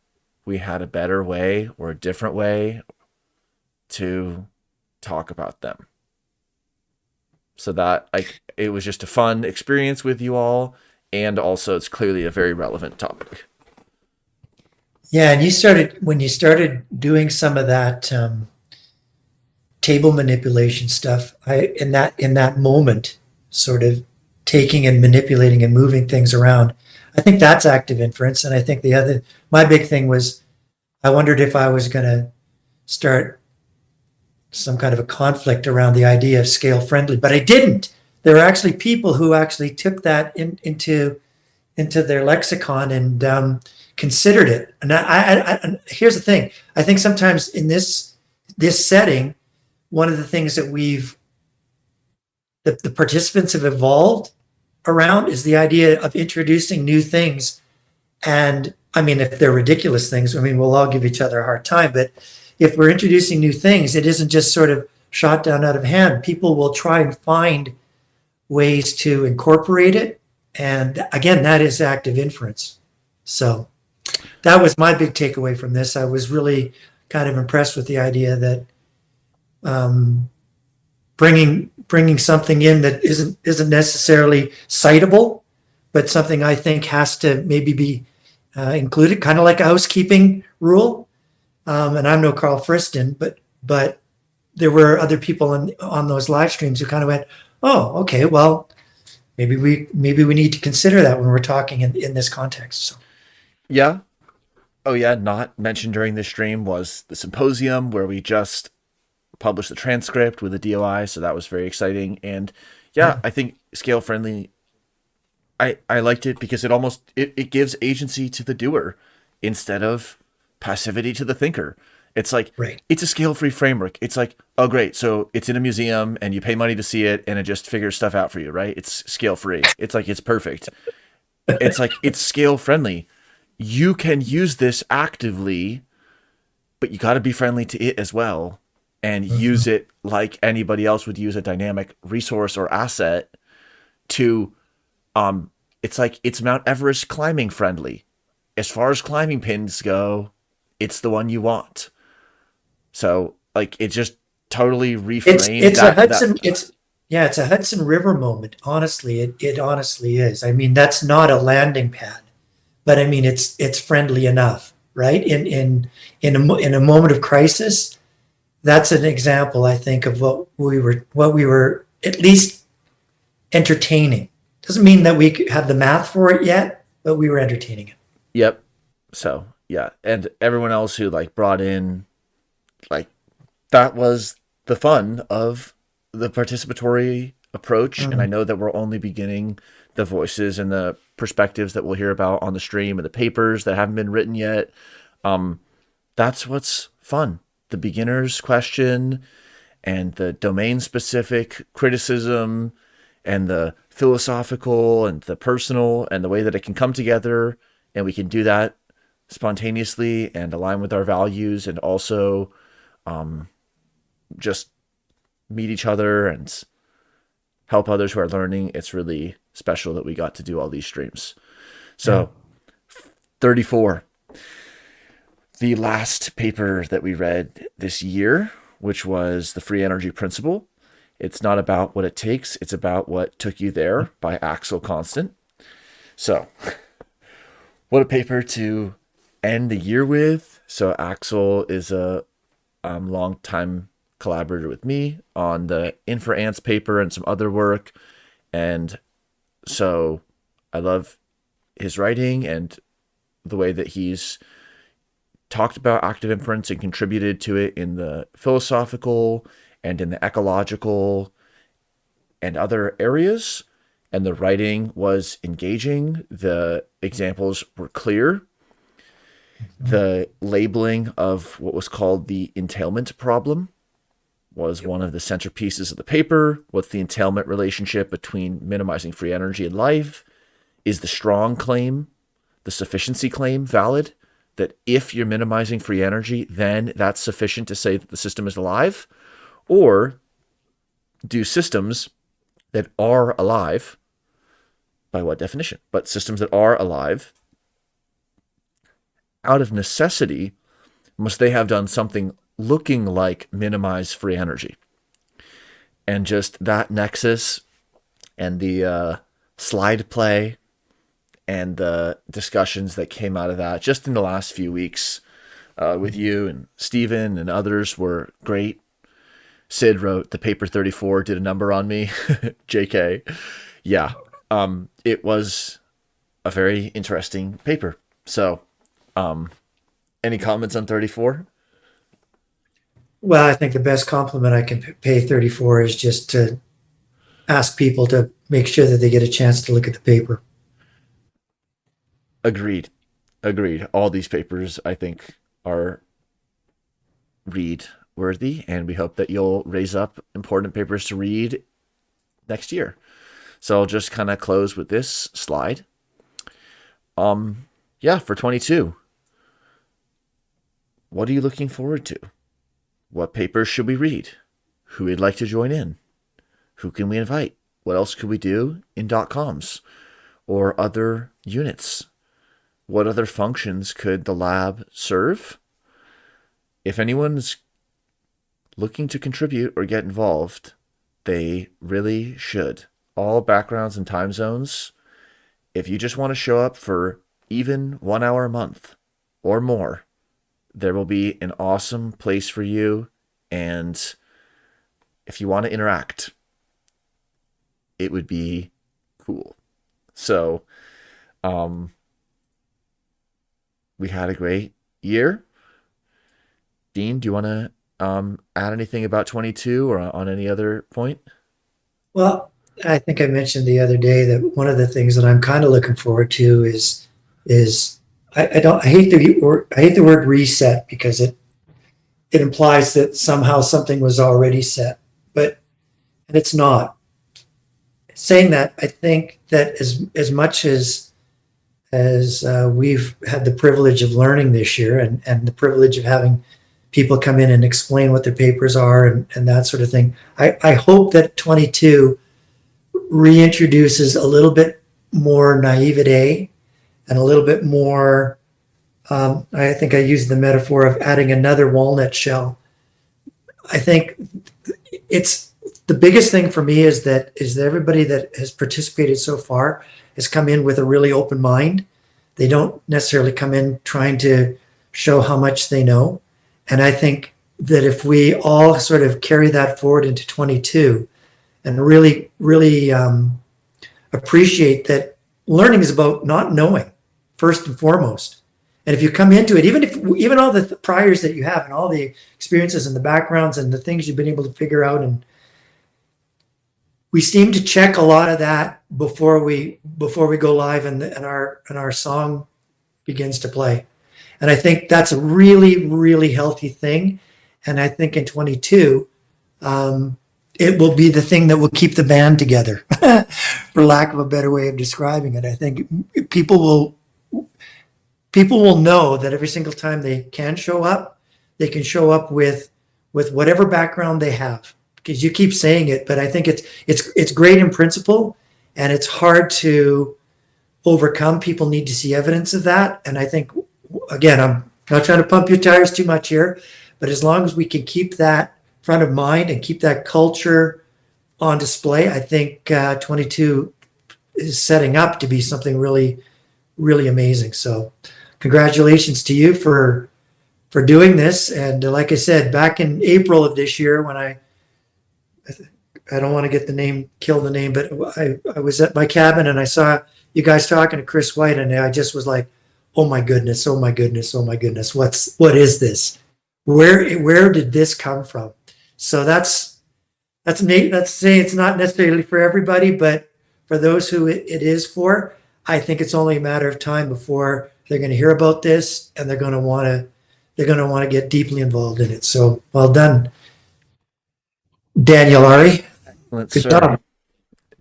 we had a better way or a different way to talk about them? So that it was just a fun experience with you all. And also it's clearly a very relevant topic.
Yeah, and when you started doing some of that table manipulation stuff, in that moment, sort of taking and manipulating and moving things around, I think that's active inference. And I think my big thing was, I wondered if I was going to start some kind of a conflict around the idea of scale friendly, but I didn't. There are actually people who actually took that into their lexicon and considered it. And here's the thing: I think sometimes in this setting, one of the things that the participants have evolved around is the idea of introducing new things. And I mean, if they're ridiculous things, I mean, we'll all give each other a hard time. But if we're introducing new things, it isn't just sort of shot down out of hand. People will try and find ways to incorporate it. And again, that is active inference. So that was my big takeaway from this. I was really kind of impressed with the idea that bringing something in that isn't necessarily citable, but something I think has to maybe be included, kind of like a housekeeping rule. And I'm no Carl Friston, but there were other people on those live streams who kind of went, "Oh, okay, well, maybe we need to consider that when we're talking in this context." So.
Yeah. Oh yeah, not mentioned during this stream was the symposium where we just published the transcript with the DOI, so that was very exciting. And yeah, I think scale friendly, I liked it because it gives agency to the doer instead of passivity to the thinker. It's like,
right. It's
a scale-free framework. It's like, oh great, so it's in a museum and you pay money to see it and it just figures stuff out for you, right? It's scale-free. It's like, it's perfect. It's like, it's scale-friendly. You can use this actively, but you got to be friendly to it as well and use it like anybody else would use a dynamic resource or asset to, it's like, it's Mount Everest climbing friendly. As far as climbing pins go, it's the one you want. So like, it just totally reframed
it's a Hudson River moment. Honestly, it honestly is. I mean, that's not a landing pad, but I mean, it's friendly enough, right? In a moment of crisis, that's an example, I think, of what we were at least entertaining. Doesn't mean that we have the math for it yet, but we were entertaining it.
Yep. So yeah, and everyone else who like brought in, like, that was the fun of the participatory approach. And I know that we're only beginning the voices and the perspectives that we'll hear about on the stream and the papers that haven't been written yet. That's what's fun. The beginner's question and the domain specific criticism and the philosophical and the personal and the way that it can come together. And we can do that spontaneously and align with our values and also just meet each other and help others who are learning. It's really special that we got to do all these streams. So 34, the last paper that we read this year, which was the free energy principle. It's not about what it takes, it's about what took you there, by Axel Constant. So what a paper to end the year with. So Axel is a long-time collaborator with me on the Inference paper and some other work. And so I love his writing and the way that he's talked about active inference and contributed to it in the philosophical and in the ecological and other areas. And the writing was engaging. The examples were clear. The labeling of what was called the entailment problem was one of the centerpieces of the paper. What's the entailment relationship between minimizing free energy and life? Is the strong claim, the sufficiency claim, valid? That if you're minimizing free energy, then that's sufficient to say that the system is alive? Or do systems that are alive, by what definition? But systems that are alive, out of necessity, must they have done something looking like minimize free energy? And just that nexus and the slide play and the discussions that came out of that just in the last few weeks with you and Stephen and others were great. Sid wrote the paper 34, did a number on me. JK. Yeah. It was a very interesting paper. So any comments on 34?
Well, I think the best compliment I can pay 34 is just to ask people to make sure that they get a chance to look at the paper.
Agreed. All these papers, I think, are read worthy, and we hope that you'll raise up important papers to read next year. So I'll just kind of close with this slide. For 22, what are you looking forward to? What papers should we read? Who would like to join in? Who can we invite? What else could we do in .coms or other units? What other functions could the lab serve? If anyone's looking to contribute or get involved, they really should. All backgrounds and time zones. If you just want to show up for even 1 hour a month or more, there will be an awesome place for you. And if you want to interact, it would be cool. So, we had a great year. Dean, do you want to add anything about 22 or on any other point?
Well, I think I mentioned the other day that one of the things that I'm kind of looking forward to is I hate the word reset because it implies that somehow something was already set, and it's not. Saying that, I think that as much as we've had the privilege of learning this year and the privilege of having people come in and explain what their papers are and that sort of thing, I hope that 22 reintroduces a little bit more naivete and a little bit more, I think I used the metaphor of adding another walnut shell. I think it's the biggest thing for me is that everybody that has participated so far has come in with a really open mind. They don't necessarily come in trying to show how much they know. And I think that if we all sort of carry that forward into 22 and really, really appreciate that learning is about not knowing first and foremost. And if you come into it, even all the priors that you have and all the experiences and the backgrounds and the things you've been able to figure out, and we seem to check a lot of that before we go live and our song begins to play. And I think that's a really, really healthy thing. And I think in 22, it will be the thing that will keep the band together, for lack of a better way of describing it. I think people will know that every single time they can show up, they can show up with with whatever background they have. Because you keep saying it, but I think it's great in principle, and it's hard to overcome. People need to see evidence of that. And I think, again, I'm not trying to pump your tires too much here, but as long as we can keep that front of mind and keep that culture on display, I think 22 is setting up to be something really, really amazing. So congratulations to you for doing this. And like I said, back in April of this year, when I don't want to kill the name, but I was at my cabin and I saw you guys talking to Chris White, and I just was like, oh my goodness, oh my goodness, oh my goodness, what is this? Where did this come from? So that's Nate. Let's say it's not necessarily for everybody, but for those who it is for, I think it's only a matter of time before they're going to hear about this, and they're going to want to get deeply involved in it. So well done, Daniel Ari.
Let's
Good job.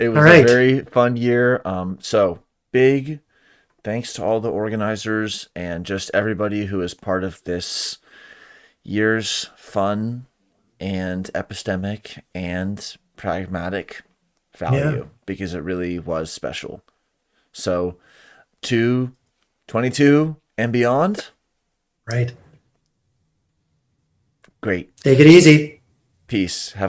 It was
All right.
a very fun year. So big thanks to all the organizers and just everybody who is part of this year's fun and epistemic and pragmatic value, because it really was special. So to 22 and beyond.
Right.
Great.
Take it easy.
Peace. Have a